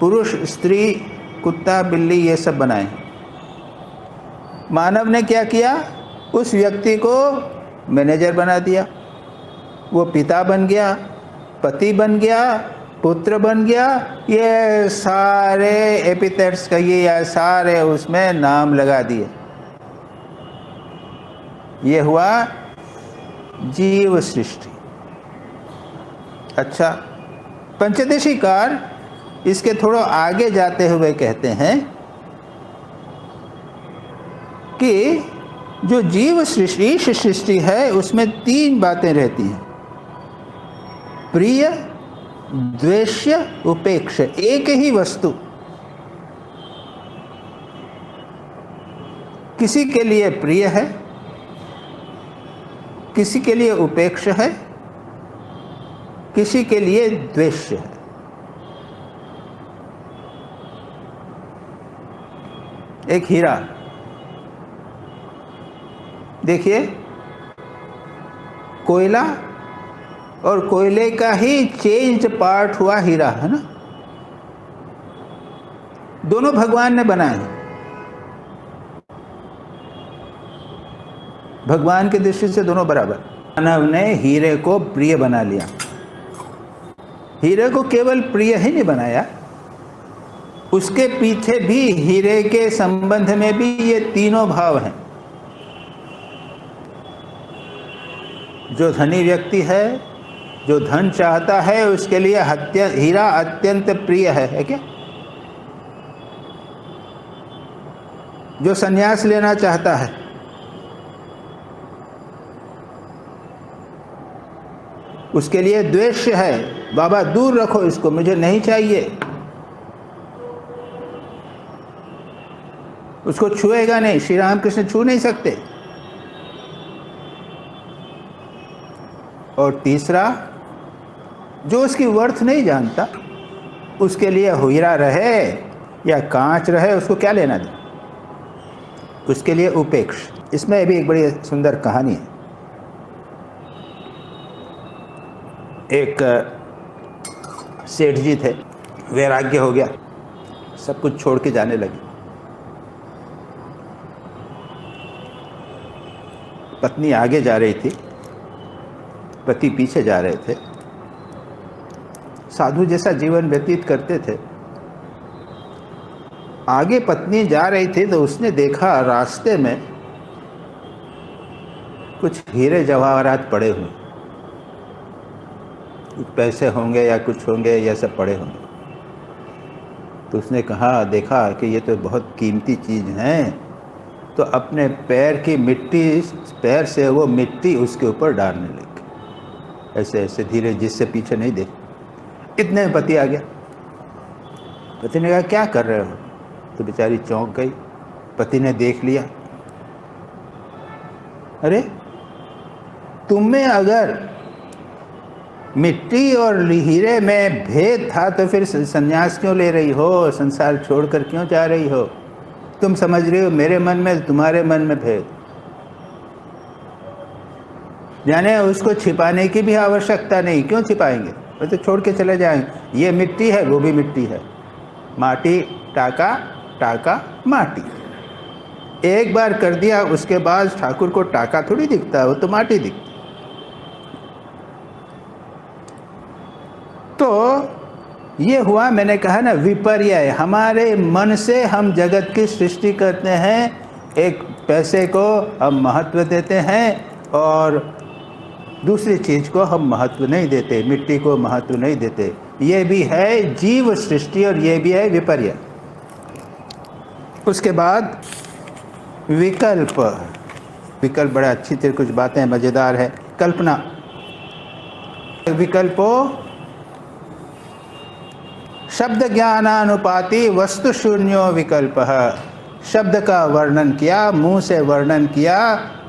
पुरुष, स्त्री, कुत्ता, बिल्ली ये सब बनाए। मानव ने क्या किया? उस व्यक्ति को मैनेजर बना दिया। वो पिता बन गया, पति बन गया, पुत्र बन गया। ये सारे एपिथेट्स कहिए या सारे उसमें नाम लगा दिए। ये हुआ जीव सृष्टि। अच्छा, पंचदशीकार इसके थोड़ा आगे जाते हुए कहते हैं कि जो जीव सृष्टि सृष्टि है उसमें 3 बातें रहती हैं: प्रिय, द्वेष्य, उपेक्ष। एक ही वस्तु किसी के लिए प्रिय है, किसी के लिए उपेक्ष है, किसी के लिए द्वेष्य है। एक हीरा देखिए, कोयला और कोयले का ही चेंज पार्ट हुआ हीरा, है ना। दोनों भगवान ने बनाए हैं। भगवान की दृष्टि से दोनों बराबर। मानव ने हीरे को प्रिय बना लिया। हीरे को केवल प्रिय ही नहीं बनाया, उसके पीछे भी हीरे के संबंध में भी ये तीनों भाव हैं। जो धनी व्यक्ति है, जो धन चाहता है, उसके लिए हीरा अत्यंत प्रिय है क्या? जो संन्यास लेना चाहता है, उसके लिए द्वेष है। बाबा दूर रखो इसको, मुझे नहीं चाहिए। उसको छुएगा नहीं। श्री रामकृष्ण छू नहीं सकते। और तीसरा, जो उसकी वर्थ नहीं जानता, उसके लिए हीरा रहे या कांच रहे, उसको क्या लेना दे, उसके लिए उपेक्ष। इसमें भी एक बड़ी सुंदर कहानी है। एक सेठ जी थे, वैराग्य हो गया, सब कुछ छोड़ के जाने लगे। पत्नी आगे जा रही थी, पति पीछे जा रहे थे। साधु जैसा जीवन व्यतीत करते थे। आगे पत्नी जा रही थी तो उसने देखा रास्ते में कुछ हीरे जवाहरात पड़े हुए, कुछ पैसे होंगे या कुछ होंगे, ये सब पड़े होंगे। तो उसने कहा, देखा कि ये तो बहुत कीमती चीज़ हैं, तो अपने पैर की मिट्टी, पैर से वो मिट्टी उसके ऊपर डालने लगे, ऐसे ऐसे धीरे, जिससे पीछे नहीं देख। इतने में पति आ गया। पति ने कहा, क्या कर रहे हो? तो बेचारी चौंक गई। पति ने देख लिया, अरे तुम में अगर मिट्टी और हीरे में भेद था तो फिर संन्यास क्यों ले रही हो? संसार छोड़कर क्यों जा रही हो? तुम समझ रही हो मेरे मन में, तुम्हारे मन में भेद। यानी उसको छिपाने की भी आवश्यकता नहीं। क्यों छिपाएंगे? वो तो छोड़ के चले जाएंगे। ये मिट्टी है, वो भी मिट्टी है। माटी टाका, टाका माटी। एक बार कर दिया, उसके बाद ठाकुर को टाका थोड़ी दिखता है, वो तो माटी दिखती। तो ये हुआ, मैंने कहा ना, विपर्य। हमारे मन से हम जगत की सृष्टि करते हैं। एक पैसे को हम महत्व देते हैं और दूसरी चीज़ को हम महत्व नहीं देते, मिट्टी को महत्व नहीं देते। ये भी है जीव सृष्टि और ये भी है विपर्य। उसके बाद विकल्प। विकल्प बड़ा अच्छी तरह, कुछ बातें मज़ेदार है। कल्पना। विकल्पो शब्द ज्ञानानुपाति वस्तु शून्यो विकल्पः। शब्द का वर्णन किया, मुंह से वर्णन किया,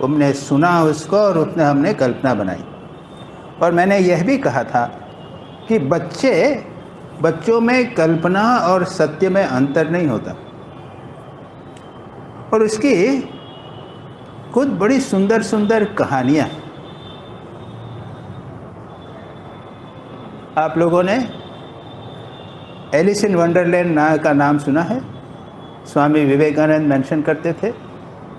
हमने सुना उसको और उसने हमने कल्पना बनाई। और मैंने यह भी कहा था कि बच्चों में कल्पना और सत्य में अंतर नहीं होता। और उसकी खुद बड़ी सुंदर सुंदर कहानियाँ। आप लोगों ने एलिस इन वंडरलैंड का नाम सुना है? स्वामी विवेकानंद मेंशन करते थे।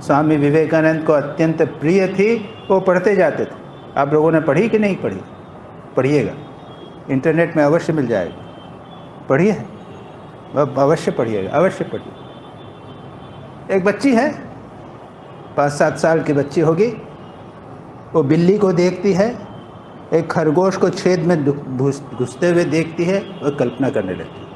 स्वामी विवेकानंद को अत्यंत प्रिय थी, वो पढ़ते जाते थे। आप लोगों ने पढ़ी कि नहीं पढ़ी? पढ़िएगा, इंटरनेट में अवश्य मिल जाएगा। पढ़िए, अवश्य पढ़िएगा, अवश्य पढ़िए। एक बच्ची है, 5-7 साल की बच्ची होगी। वो बिल्ली को देखती है, एक खरगोश को छेद में घुसते हुए देखती है और कल्पना करने लगती है।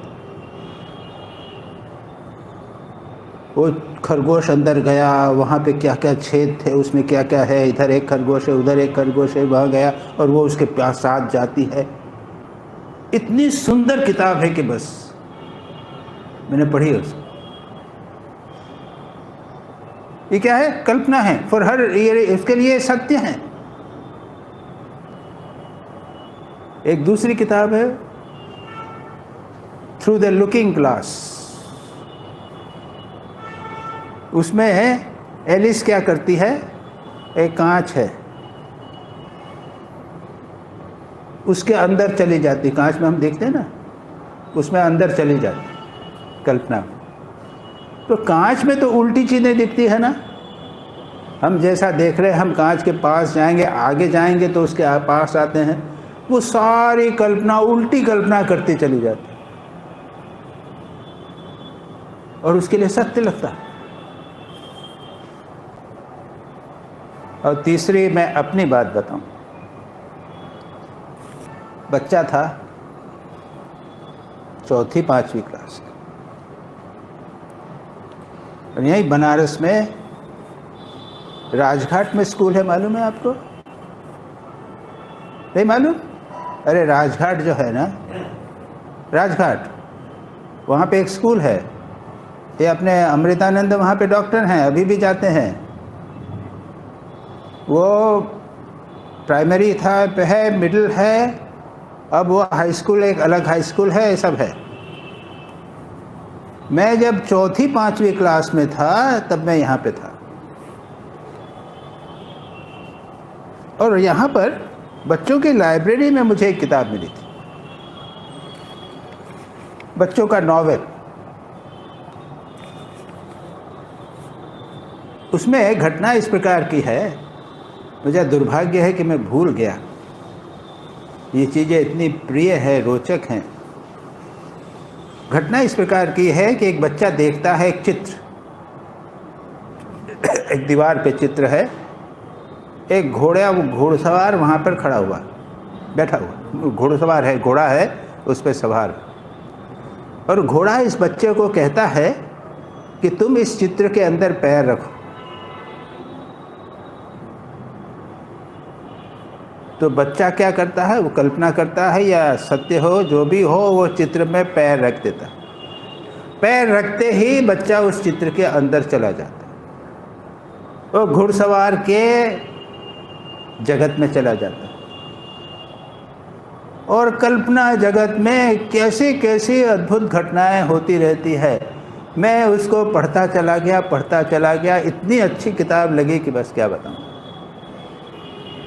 वो खरगोश अंदर गया, वहाँ पे क्या क्या छेद थे, उसमें क्या क्या है, इधर एक खरगोश है, उधर एक खरगोश है, वहाँ गया और वो उसके साथ जाती है। इतनी सुंदर किताब है कि बस मैंने पढ़ी है उसको। ये क्या है? कल्पना है। फॉर हर, ये इसके लिए सत्य है। एक दूसरी किताब है थ्रू द लुकिंग ग्लास। उसमें एलिस क्या करती है, एक कांच है, उसके अंदर चली जाती। कांच में हम देखते हैं ना, उसमें अंदर चली जाती कल्पना में। तो कांच में तो उल्टी चीज़ें दिखती है ना। हम जैसा देख रहे हैं, हम कांच के पास जाएंगे, आगे जाएंगे तो उसके पास आते हैं, वो सारी कल्पना, उल्टी कल्पना करती चली जाती और उसके लिए सत्य लगता है। और तीसरी, मैं अपनी बात बताऊं, बच्चा था 4वीं-5वीं क्लास का, और यहीं बनारस में राजघाट में स्कूल है, मालूम है आपको? नहीं मालूम? अरे राजघाट जो है ना, राजघाट, वहाँ पे एक स्कूल है। ये अपने अमृतानंद वहाँ पे डॉक्टर हैं, अभी भी जाते हैं। वो प्राइमरी था है, मिडिल है, अब वो हाई स्कूल, एक अलग हाई स्कूल है, ये सब है। मैं जब 4वीं-5वीं क्लास में था तब मैं यहाँ पे था, और यहाँ पर बच्चों की लाइब्रेरी में मुझे एक किताब मिली थी, बच्चों का नॉवेल। उसमें एक घटना इस प्रकार की है, मुझे दुर्भाग्य है कि मैं भूल गया। ये चीज़ें इतनी प्रिय है, रोचक हैं। घटना इस प्रकार की है कि एक बच्चा देखता है एक चित्र, एक दीवार पे चित्र है, एक घोड़सवार वहाँ पर खड़ा हुआ, बैठा हुआ, घोड़सवार है, घोड़ा है, उस पर सवार, और घोड़ा इस बच्चे को कहता है कि तुम इस चित्र के अंदर पैर रखो। तो बच्चा क्या करता है, वो कल्पना करता है, या सत्य हो जो भी हो, वो चित्र में पैर रख देता। पैर रखते ही बच्चा उस चित्र के अंदर चला जाता, वो घुड़सवार के जगत में चला जाता। और कल्पना जगत में कैसी कैसी अद्भुत घटनाएं होती रहती है। मैं उसको पढ़ता चला गया, इतनी अच्छी किताब लगी कि बस क्या बताऊं।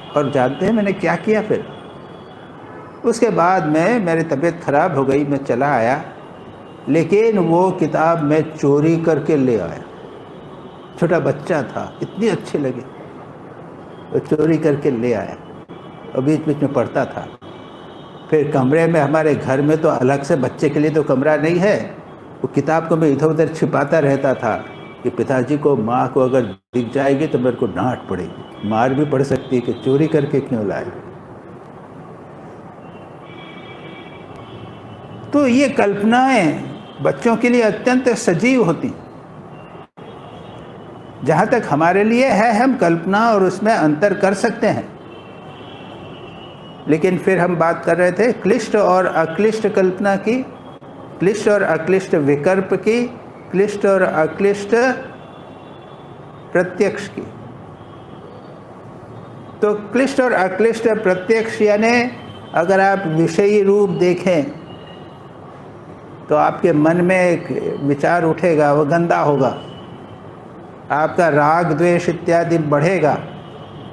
और जानते हैं मैंने क्या किया फिर? उसके बाद में मेरी तबीयत खराब हो गई, मैं चला आया, लेकिन वो किताब मैं चोरी करके ले आया। छोटा बच्चा था, इतनी अच्छी लगी, वो चोरी करके ले आया और बीच बीच में पढ़ता था। फिर कमरे में, हमारे घर में तो अलग से बच्चे के लिए तो कमरा नहीं है, वो किताब को मैं इधर उधर छिपाता रहता था कि पिताजी को, माँ को अगर दिख जाएगी तो मेरे को डांट पड़ेगी, मार भी पड़ सकती है कि चोरी करके क्यों लाए। तो ये कल्पनाएं बच्चों के लिए अत्यंत सजीव होती। जहाँ तक हमारे लिए है, हम कल्पना और उसमें अंतर कर सकते हैं। लेकिन फिर हम बात कर रहे थे क्लिष्ट और अक्लिष्ट कल्पना की, क्लिष्ट और अक्लिष्ट विकल्प की, क्लिष्ट और अक्लिष्ट प्रत्यक्ष की। तो क्लिष्ट और अक्लिष्ट प्रत्यक्ष यानी अगर आप विषयी रूप देखें तो आपके मन में एक विचार उठेगा, वो गंदा होगा। आपका राग द्वेष इत्यादि बढ़ेगा,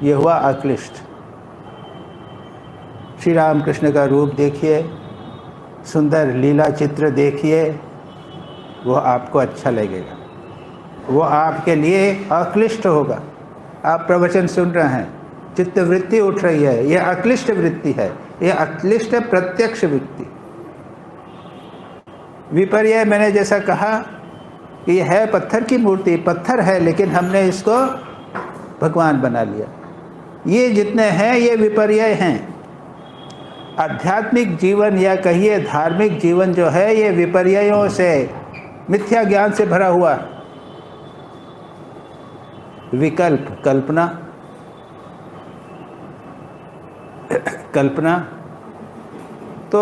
ये हुआ अक्लिष्ट। श्री राम कृष्ण का रूप देखिए, सुंदर लीला चित्र देखिए, वो आपको अच्छा लगेगा, वो आपके लिए अक्लिष्ट होगा। आप प्रवचन सुन रहे हैं, चित्त वृत्ति उठ रही है, ये अक्लिष्ट वृत्ति है, ये अक्लिष्ट प्रत्यक्ष वृत्ति। विपर्य मैंने जैसा कहा कि यह है पत्थर की मूर्ति, पत्थर है लेकिन हमने इसको भगवान बना लिया। ये जितने हैं ये विपर्य हैं। आध्यात्मिक जीवन या कहिए धार्मिक जीवन जो है ये विपर्यों से, मिथ्या ज्ञान से भरा हुआ। विकल्प, कल्पना, कल्पना तो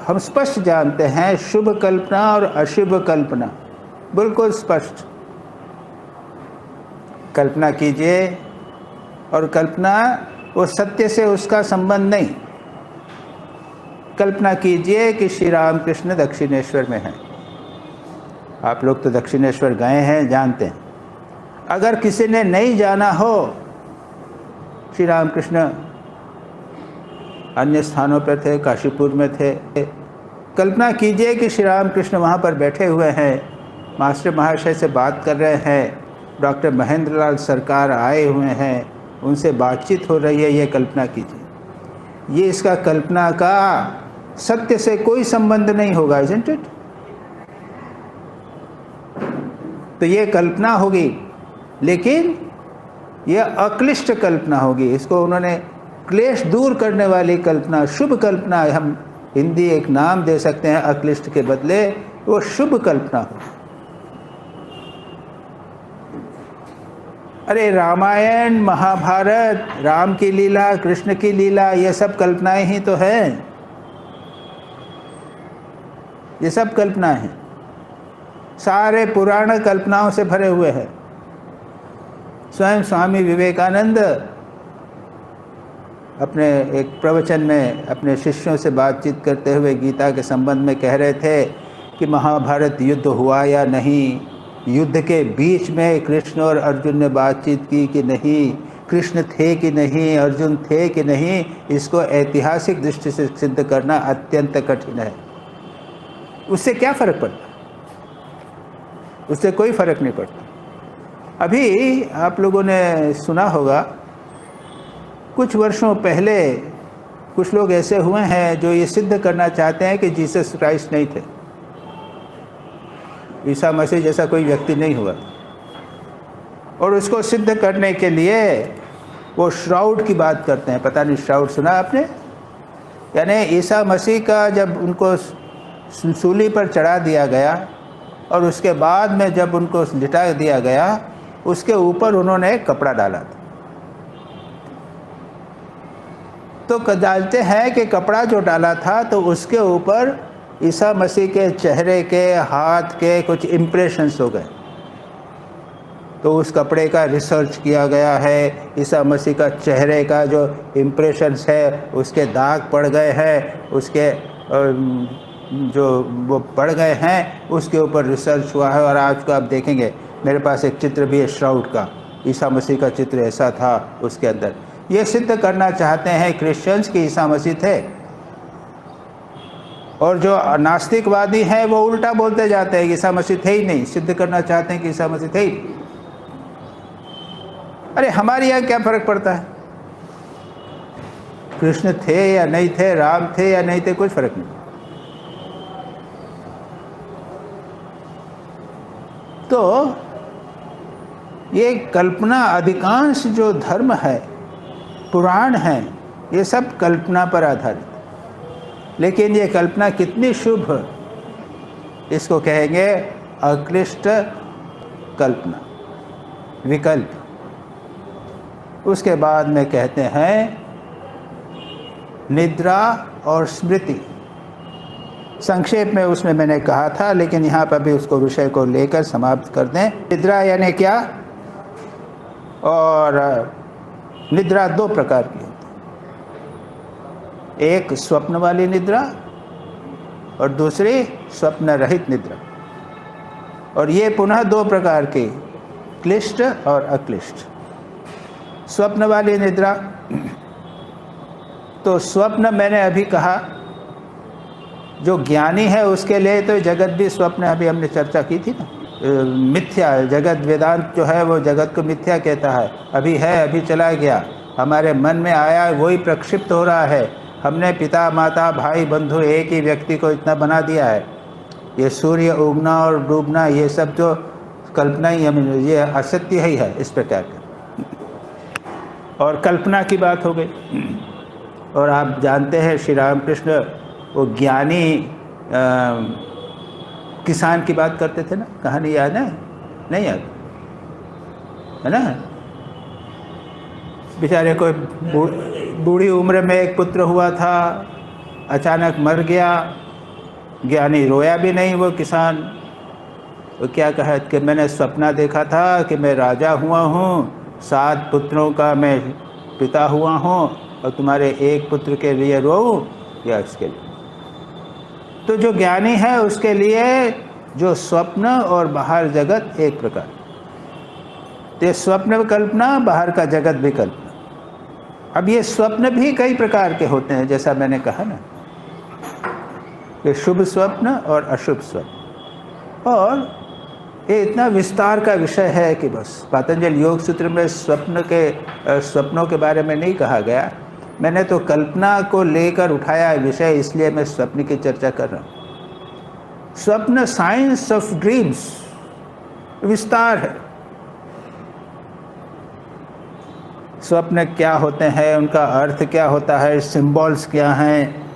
हम स्पष्ट जानते हैं, शुभ कल्पना और अशुभ कल्पना बिल्कुल स्पष्ट। कल्पना कीजिए, और कल्पना वो सत्य से उसका संबंध नहीं। कल्पना कीजिए कि श्री राम कृष्ण दक्षिणेश्वर में हैं। आप लोग तो दक्षिणेश्वर गए हैं, जानते हैं। अगर किसी ने नहीं जाना हो, श्री राम कृष्ण अन्य स्थानों पर थे, काशीपुर में थे। कल्पना कीजिए कि श्री राम कृष्ण वहाँ पर बैठे हुए हैं, मास्टर महाशय से बात कर रहे हैं, डॉक्टर महेंद्र लाल सरकार आए हुए हैं, उनसे बातचीत हो रही है। ये कल्पना कीजिए। ये इसका कल्पना का सत्य से कोई संबंध नहीं होगा, isn't it? तो ये कल्पना होगी, लेकिन यह अक्लिष्ट कल्पना होगी। इसको उन्होंने क्लेश दूर करने वाली कल्पना, शुभ कल्पना, हम हिंदी एक नाम दे सकते हैं अक्लिष्ट के बदले, वो शुभ कल्पना हो। अरे रामायण, महाभारत, राम की लीला, कृष्ण की लीला, ये सब कल्पनाएं ही तो हैं। ये सब कल्पनाएं हैं। सारे पुराण कल्पनाओं से भरे हुए हैं। स्वयं स्वामी विवेकानंद अपने एक प्रवचन में अपने शिष्यों से बातचीत करते हुए गीता के संबंध में कह रहे थे कि महाभारत युद्ध हुआ या नहीं, युद्ध के बीच में कृष्ण और अर्जुन ने बातचीत की कि नहीं, कृष्ण थे कि नहीं, अर्जुन थे कि नहीं, इसको ऐतिहासिक दृष्टि से सिद्ध करना अत्यंत कठिन है। उससे क्या फ़र्क पड़ता? उससे कोई फ़र्क नहीं पड़ता। अभी आप लोगों ने सुना होगा, कुछ वर्षों पहले कुछ लोग ऐसे हुए हैं जो ये सिद्ध करना चाहते हैं कि जीसस क्राइस्ट नहीं थे, ईसा मसीह जैसा कोई व्यक्ति नहीं हुआ। और उसको सिद्ध करने के लिए वो श्राउड की बात करते हैं। पता नहीं श्राउड सुना आपने? यानी ईसा मसीह का जब उनको सूली पर चढ़ा दिया गया और उसके बाद में जब उनको लिटा दिया गया, उसके ऊपर उन्होंने एक कपड़ा डाला था। तो डालते हैं कि कपड़ा जो डाला था तो उसके ऊपर ईसा मसीह के चेहरे के, हाथ के कुछ इम्प्रेशंस हो गए। तो उस कपड़े का रिसर्च किया गया है, ईसा मसीह का चेहरे का जो इम्प्रेशंस है उसके दाग पड़ गए हैं, उसके जो वो पड़ गए हैं, उसके ऊपर रिसर्च हुआ है। और आज को आप देखेंगे, मेरे पास एक चित्र भी है श्राउड का, ईसा मसीह का चित्र ऐसा था उसके अंदर। ये सिद्ध करना चाहते हैं क्रिश्चियंस कि ईसा मसीह थे, और जो नास्तिकवादी हैं वो उल्टा बोलते जाते हैं कि ईसा मसीह थे ही नहीं, सिद्ध करना चाहते हैं कि ईसा मसीह थे ही। अरे हमारे यहाँ क्या फ़र्क पड़ता है? कृष्ण थे या नहीं थे, राम थे या नहीं थे, कुछ फ़र्क नहीं। तो ये कल्पना, अधिकांश जो धर्म है, पुराण है, ये सब कल्पना पर आधारित। लेकिन ये कल्पना कितनी शुभ, इसको कहेंगे अक्लिष्ट कल्पना, विकल्प। उसके बाद में कहते हैं निद्रा और स्मृति। संक्षेप में उसमें मैंने कहा था, लेकिन यहाँ पर भी उसको विषय को लेकर समाप्त कर दें। निद्रा यानी क्या? और निद्रा दो प्रकार की होती है, एक स्वप्न वाली निद्रा और दूसरी स्वप्न रहित निद्रा। और ये पुनः दो प्रकार की, क्लिष्ट और अक्लिष्ट। स्वप्न वाली निद्रा, तो स्वप्न मैंने अभी कहा जो ज्ञानी है उसके लिए तो जगत भी स्वप्न, अभी हमने चर्चा की थी ना, मिथ्या जगत। वेदांत जो है वो जगत को मिथ्या कहता है, अभी है अभी चला गया, हमारे मन में आया वही प्रक्षिप्त हो रहा है। हमने पिता माता भाई बंधु एक ही व्यक्ति को इतना बना दिया है। ये सूर्य उगना और डूबना ये सब जो कल्पना ही है, ये असत्य ही है इस प्रकार का, और कल्पना की बात हो गई। और आप जानते हैं श्री रामकृष्ण वो ज्ञानी किसान की बात करते थे ना, कहानी याद है? नहीं याद है ना? बेचारे को बूढ़ी उम्र में एक पुत्र हुआ था, अचानक मर गया। ज्ञानी रोया भी नहीं, वो किसान। वो क्या कहा कि मैंने सपना देखा था कि मैं राजा हुआ हूँ, 7 पुत्रों का मैं पिता हुआ हूँ, और तुम्हारे एक पुत्र के लिए रोऊं या इसके लिए? तो जो ज्ञानी है उसके लिए जो स्वप्न और बाहर जगत एक प्रकार, तो स्वप्न कल्पना, बाहर का जगत भी कल्पना। अब ये स्वप्न भी कई प्रकार के होते हैं, जैसा मैंने कहा ना, कि शुभ स्वप्न और अशुभ स्वप्न। और ये इतना विस्तार का विषय है कि बस पातंजल योग सूत्र में स्वप्नों के बारे में नहीं कहा गया। मैंने तो कल्पना को लेकर उठाया विषय, इसलिए मैं स्वप्न की चर्चा कर रहा हूँ। स्वप्न साइंस ऑफ ड्रीम्स, विस्तार है। स्वप्न क्या होते हैं, उनका अर्थ क्या होता है, सिंबल्स क्या हैं,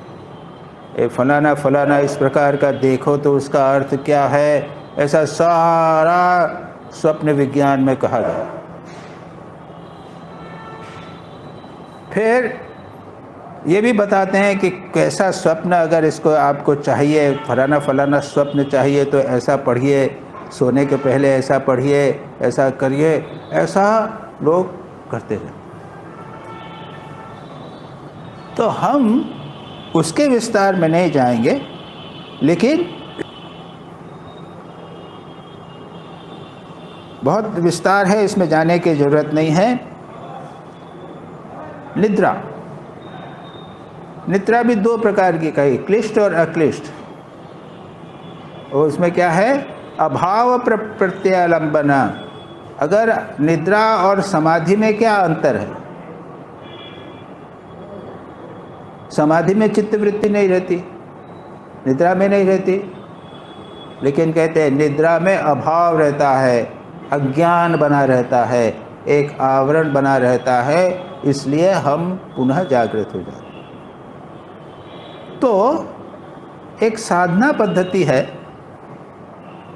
ये फलाना फलाना इस प्रकार का देखो तो उसका अर्थ क्या है, ऐसा सारा स्वप्न विज्ञान में कहा गया। फिर ये भी बताते हैं कि कैसा स्वप्न, अगर इसको आपको चाहिए, फलाना फलाना स्वप्न चाहिए तो ऐसा पढ़िए, सोने के पहले ऐसा पढ़िए, ऐसा करिए, ऐसा लोग करते हैं। तो हम उसके विस्तार में नहीं जाएंगे, लेकिन बहुत विस्तार है, इसमें जाने की जरूरत नहीं है। निद्रा भी 2 प्रकार की कही, क्लिष्ट और अक्लिष्ट। और उसमें क्या है, अभाव प्रत्यालंबना। अगर निद्रा और समाधि में क्या अंतर है? समाधि में चित्तवृत्ति नहीं रहती, निद्रा में नहीं रहती, लेकिन कहते हैं निद्रा में अभाव रहता है, अज्ञान बना रहता है, एक आवरण बना रहता है, इसलिए हम पुनः जागृत हो जाते हैं। तो एक साधना पद्धति है।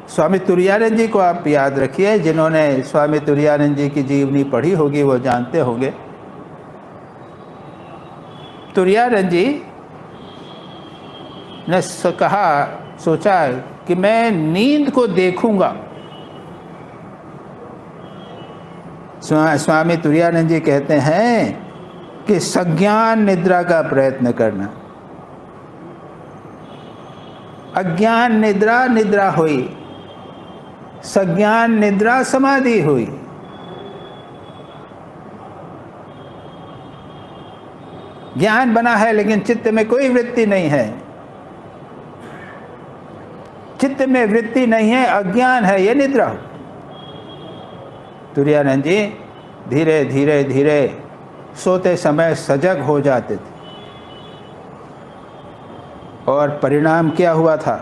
स्वामी तुरायानंद जी को आप याद रखिए, जिन्होंने स्वामी तुरायानंद जी की जीवनी पढ़ी होगी वो जानते होंगे। तुरायानंद जी ने सोचा कि मैं नींद को देखूंगा। स्वामी तुरायानंद जी कहते हैं कि सज्ञान निद्रा का प्रयत्न करना। अज्ञान निद्रा निद्रा हुई, सज्ञान निद्रा समाधि हुई। ज्ञान बना है लेकिन चित्त में कोई वृत्ति नहीं है, चित्त में वृत्ति नहीं है, अज्ञान है, ये निद्रा। तुरायानंद जी धीरे धीरे धीरे सोते समय सजग हो जाते थे, और परिणाम क्या हुआ था?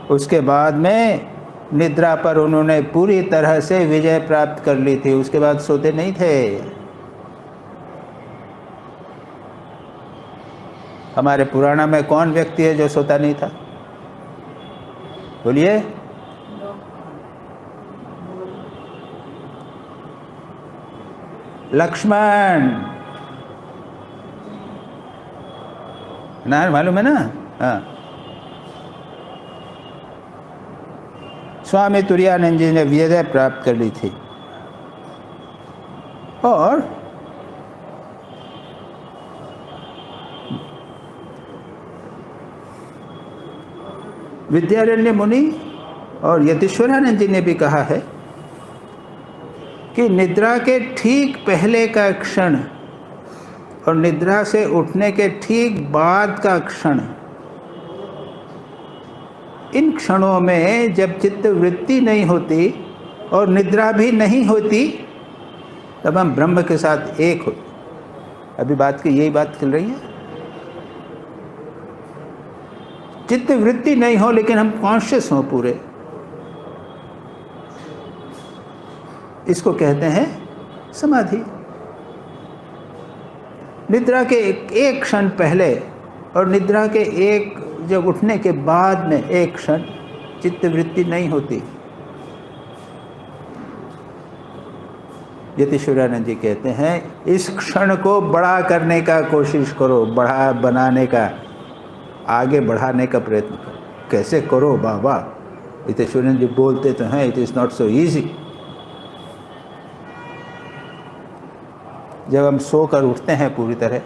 उसके बाद में निद्रा पर उन्होंने पूरी तरह से विजय प्राप्त कर ली थी। उसके बाद सोते नहीं थे। हमारे पुराण में कौन व्यक्ति है जो सोता नहीं था? बोलिए। लक्ष्मण, ना मालूम है ना? हाँ, स्वामी तुरायानंद जी ने विजय प्राप्त कर ली थी। और विद्यारण्य मुनि और यतीश्वरानंद जी ने भी कहा है कि निद्रा के ठीक पहले का क्षण और निद्रा से उठने के ठीक बाद का क्षण, इन क्षणों में जब चित्त वृत्ति नहीं होती और निद्रा भी नहीं होती, तब हम ब्रह्म के साथ एक होते। अभी बात की यही बात चल रही है। चित्त वृत्ति नहीं हो लेकिन हम कॉन्शियस हों पूरे, इसको कहते हैं समाधि। निद्रा के एक क्षण पहले और निद्रा के एक जब उठने के बाद में एक क्षण चित्त वृत्ति नहीं होती। यतीश्वरानंद जी कहते हैं इस क्षण को बड़ा करने का कोशिश करो, बड़ा बनाने का, आगे बढ़ाने का प्रयत्न करो। कैसे करो बाबा? यतीश्वरानंद जी बोलते तो हैं, it is not so easy. जब हम सोकर उठते हैं पूरी तरह,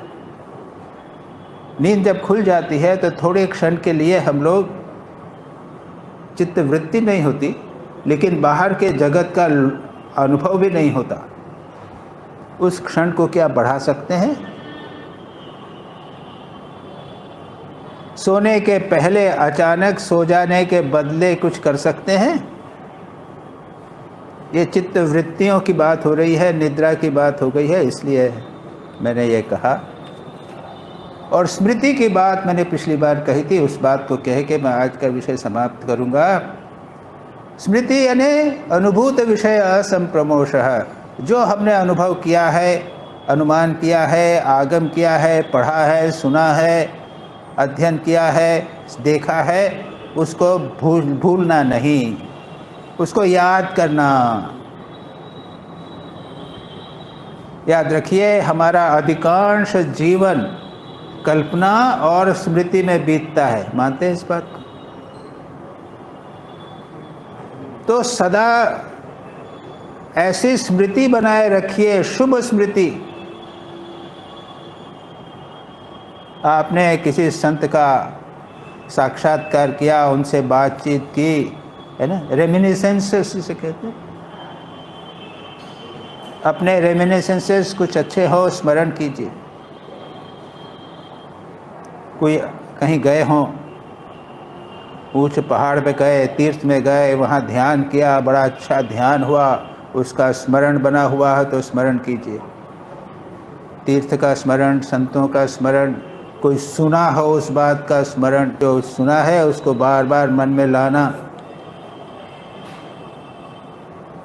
नींद जब खुल जाती है तो थोड़े क्षण के लिए हम लोग चित्त वृत्ति नहीं होती, लेकिन बाहर के जगत का अनुभव भी नहीं होता। उस क्षण को क्या बढ़ा सकते हैं? सोने के पहले अचानक सो जाने के बदले कुछ कर सकते हैं? ये चित्त वृत्तियों की बात हो रही है, निद्रा की बात हो गई है, इसलिए मैंने ये कहा। और स्मृति की बात मैंने पिछली बार कही थी, उस बात को कह के मैं आज का विषय समाप्त करूंगा। स्मृति यानी अनुभूत विषय असंप्रमोषः, जो हमने अनुभव किया है, अनुमान किया है, आगम किया है, पढ़ा है, सुना है, अध्ययन किया है, देखा है, उसको भूलना नहीं, उसको याद करना। याद रखिए, हमारा अधिकांश जीवन कल्पना और स्मृति में बीतता है। मानते हैं इस बात को? तो सदा ऐसी स्मृति बनाए रखिए, शुभ स्मृति। आपने किसी संत का साक्षात्कार किया, उनसे बातचीत की, है ना, रेमिनिसेंसेस जिसे कहते हैं। अपने रेमिनिसेंसेस कुछ अच्छे हो, स्मरण कीजिए। कोई कहीं गए हों, ऊंच पहाड़ पे गए, तीर्थ में गए, वहाँ ध्यान किया, बड़ा अच्छा ध्यान हुआ, उसका स्मरण बना हुआ है तो स्मरण कीजिए। तीर्थ का स्मरण, संतों का स्मरण, कोई सुना हो उस बात का स्मरण, जो सुना है उसको बार बार मन में लाना,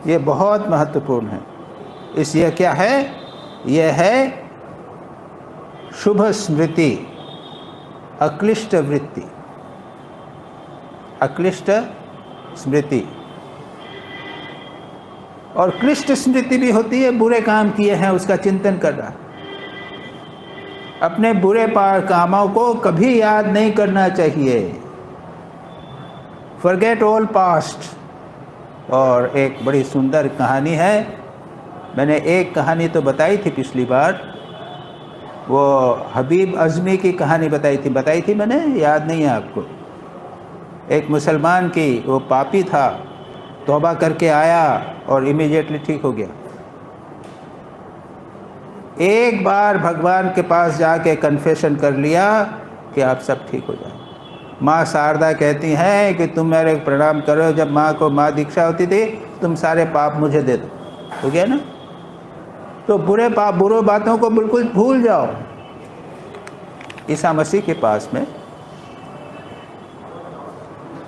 ये बहुत महत्वपूर्ण है। इसलिए क्या है? यह है शुभ स्मृति, अक्लिष्ट वृत्ति, अक्लिष्ट स्मृति। और क्लिष्ट स्मृति भी होती है, बुरे काम किए हैं उसका चिंतन करना। अपने बुरे कामों को कभी याद नहीं करना चाहिए। Forget all past. और एक बड़ी सुंदर कहानी है, मैंने एक कहानी तो बताई थी पिछली बार, वो हबीब अज़मी की कहानी बताई थी मैंने, याद नहीं है आपको? एक मुसलमान की, वो पापी था, तौबा करके आया और इमीडिएटली ठीक हो गया। एक बार भगवान के पास जाके कन्फेशन कर लिया कि आप सब ठीक हो जाए। माँ शारदा कहती हैं कि तुम मेरे प्रणाम करो, जब माँ को माँ दीक्षा होती थी, तुम सारे पाप मुझे दे दो। हो गया ना? तो बुरे बातों को बिल्कुल भूल जाओ। ईसा मसीह के पास में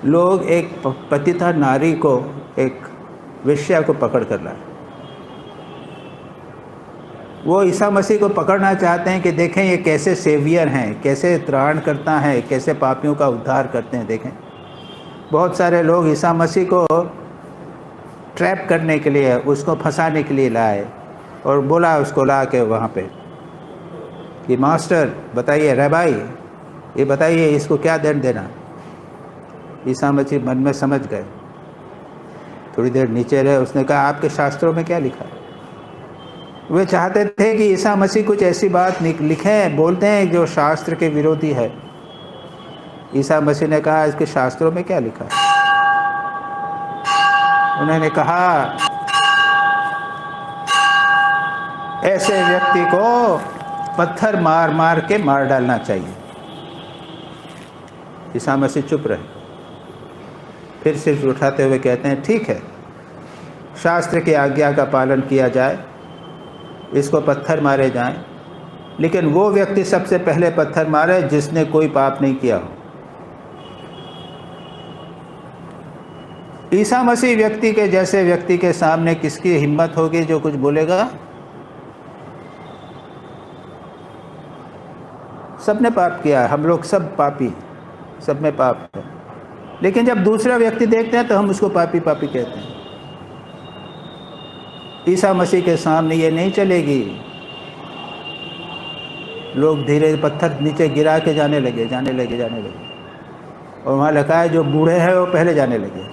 लोग एक पतिता नारी को, एक वेश्या को पकड़ कर लाए। वो ईसा मसीह को पकड़ना चाहते हैं कि देखें ये कैसे सेवियर हैं, कैसे त्राण करता है, कैसे पापियों का उद्धार करते हैं। देखें, बहुत सारे लोग ईसा मसीह को ट्रैप करने के लिए, उसको फंसाने के लिए लाए और बोला उसको ला के वहाँ पे कि मास्टर बताइए, रबाई ये बताइए इसको क्या दंड देना। ईसा मसीह मन में समझ गए, थोड़ी देर नीचे रहे, उसने कहा आपके शास्त्रों में क्या लिखा है? वे चाहते थे कि ईसा मसीह कुछ ऐसी बात लिखें, बोलते हैं जो शास्त्र के विरोधी है। ईसा मसीह ने कहा इसके शास्त्रों में क्या लिखा है? उन्होंने कहा, ऐसे व्यक्ति को पत्थर मार मार के मार डालना चाहिए। ईसा मसीह चुप रहे, फिर सिर उठाते हुए कहते हैं ठीक है, शास्त्र की आज्ञा का पालन किया जाए, इसको पत्थर मारे जाएं, लेकिन वो व्यक्ति सबसे पहले पत्थर मारे जिसने कोई पाप नहीं किया हो। ईसा मसीह व्यक्ति के जैसे व्यक्ति के सामने किसकी हिम्मत होगी जो कुछ बोलेगा? सबने पाप किया है, हम लोग सब पापी, सब में पाप है, लेकिन जब दूसरा व्यक्ति देखते हैं तो हम उसको पापी पापी कहते हैं। ईसा मसीह के सामने ये नहीं चलेगी। लोग धीरे पत्थर नीचे गिरा के जाने लगे, और वहाँ लिखा है जो बूढ़े हैं वो पहले जाने लगे,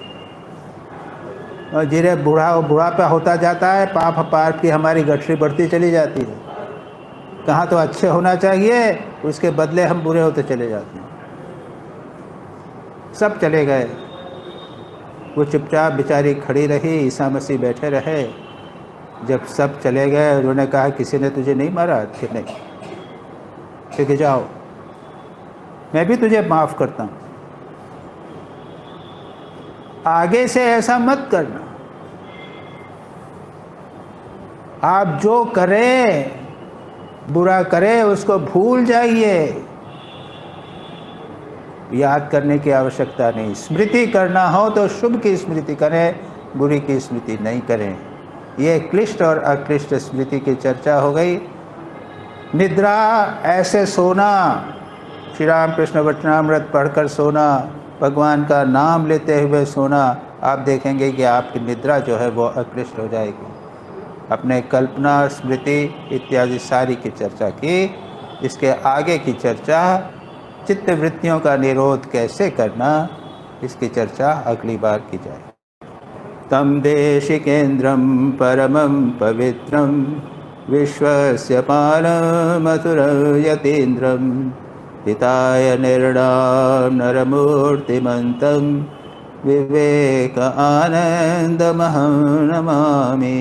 और धीरे बुढ़ापा होता जाता है, पाप की हमारी गठरी बढ़ती चली जाती है। कहाँ तो अच्छे होना चाहिए, उसके बदले हम बुरे होते चले जाते हैं। सब चले गए, वो चुपचाप बेचारी खड़ी रही, ईसा मसीह बैठे रहे। जब सब चले गए उन्होंने कहा किसी ने तुझे नहीं मारा? कि नहीं। ठीक है, जाओ, मैं भी तुझे माफ़ करता हूँ। आगे से ऐसा मत करना। आप जो करें, बुरा करें, उसको भूल जाइए, याद करने की आवश्यकता नहीं। स्मृति करना हो तो शुभ की स्मृति करें, बुरी की स्मृति नहीं करें। ये क्लिष्ट और अक्लिष्ट स्मृति की चर्चा हो गई। निद्रा, ऐसे सोना, श्री राम कृष्ण वचनामृत पढ़कर सोना, भगवान का नाम लेते हुए सोना, आप देखेंगे कि आपकी निद्रा जो है वो अक्लिष्ट हो जाएगी। अपने कल्पना, स्मृति इत्यादि सारी की चर्चा की। इसके आगे की चर्चा, चित्तवृत्तियों का निरोध कैसे करना, इसकी चर्चा अगली बार की जाए। तम देशिकेन्द्रं परमं पवित्रं विश्वस्य पालमसुरयतीन्द्रं हिताय निर्णां नरमूर्तिमन्तं विवेक आनन्दमहं नमामि।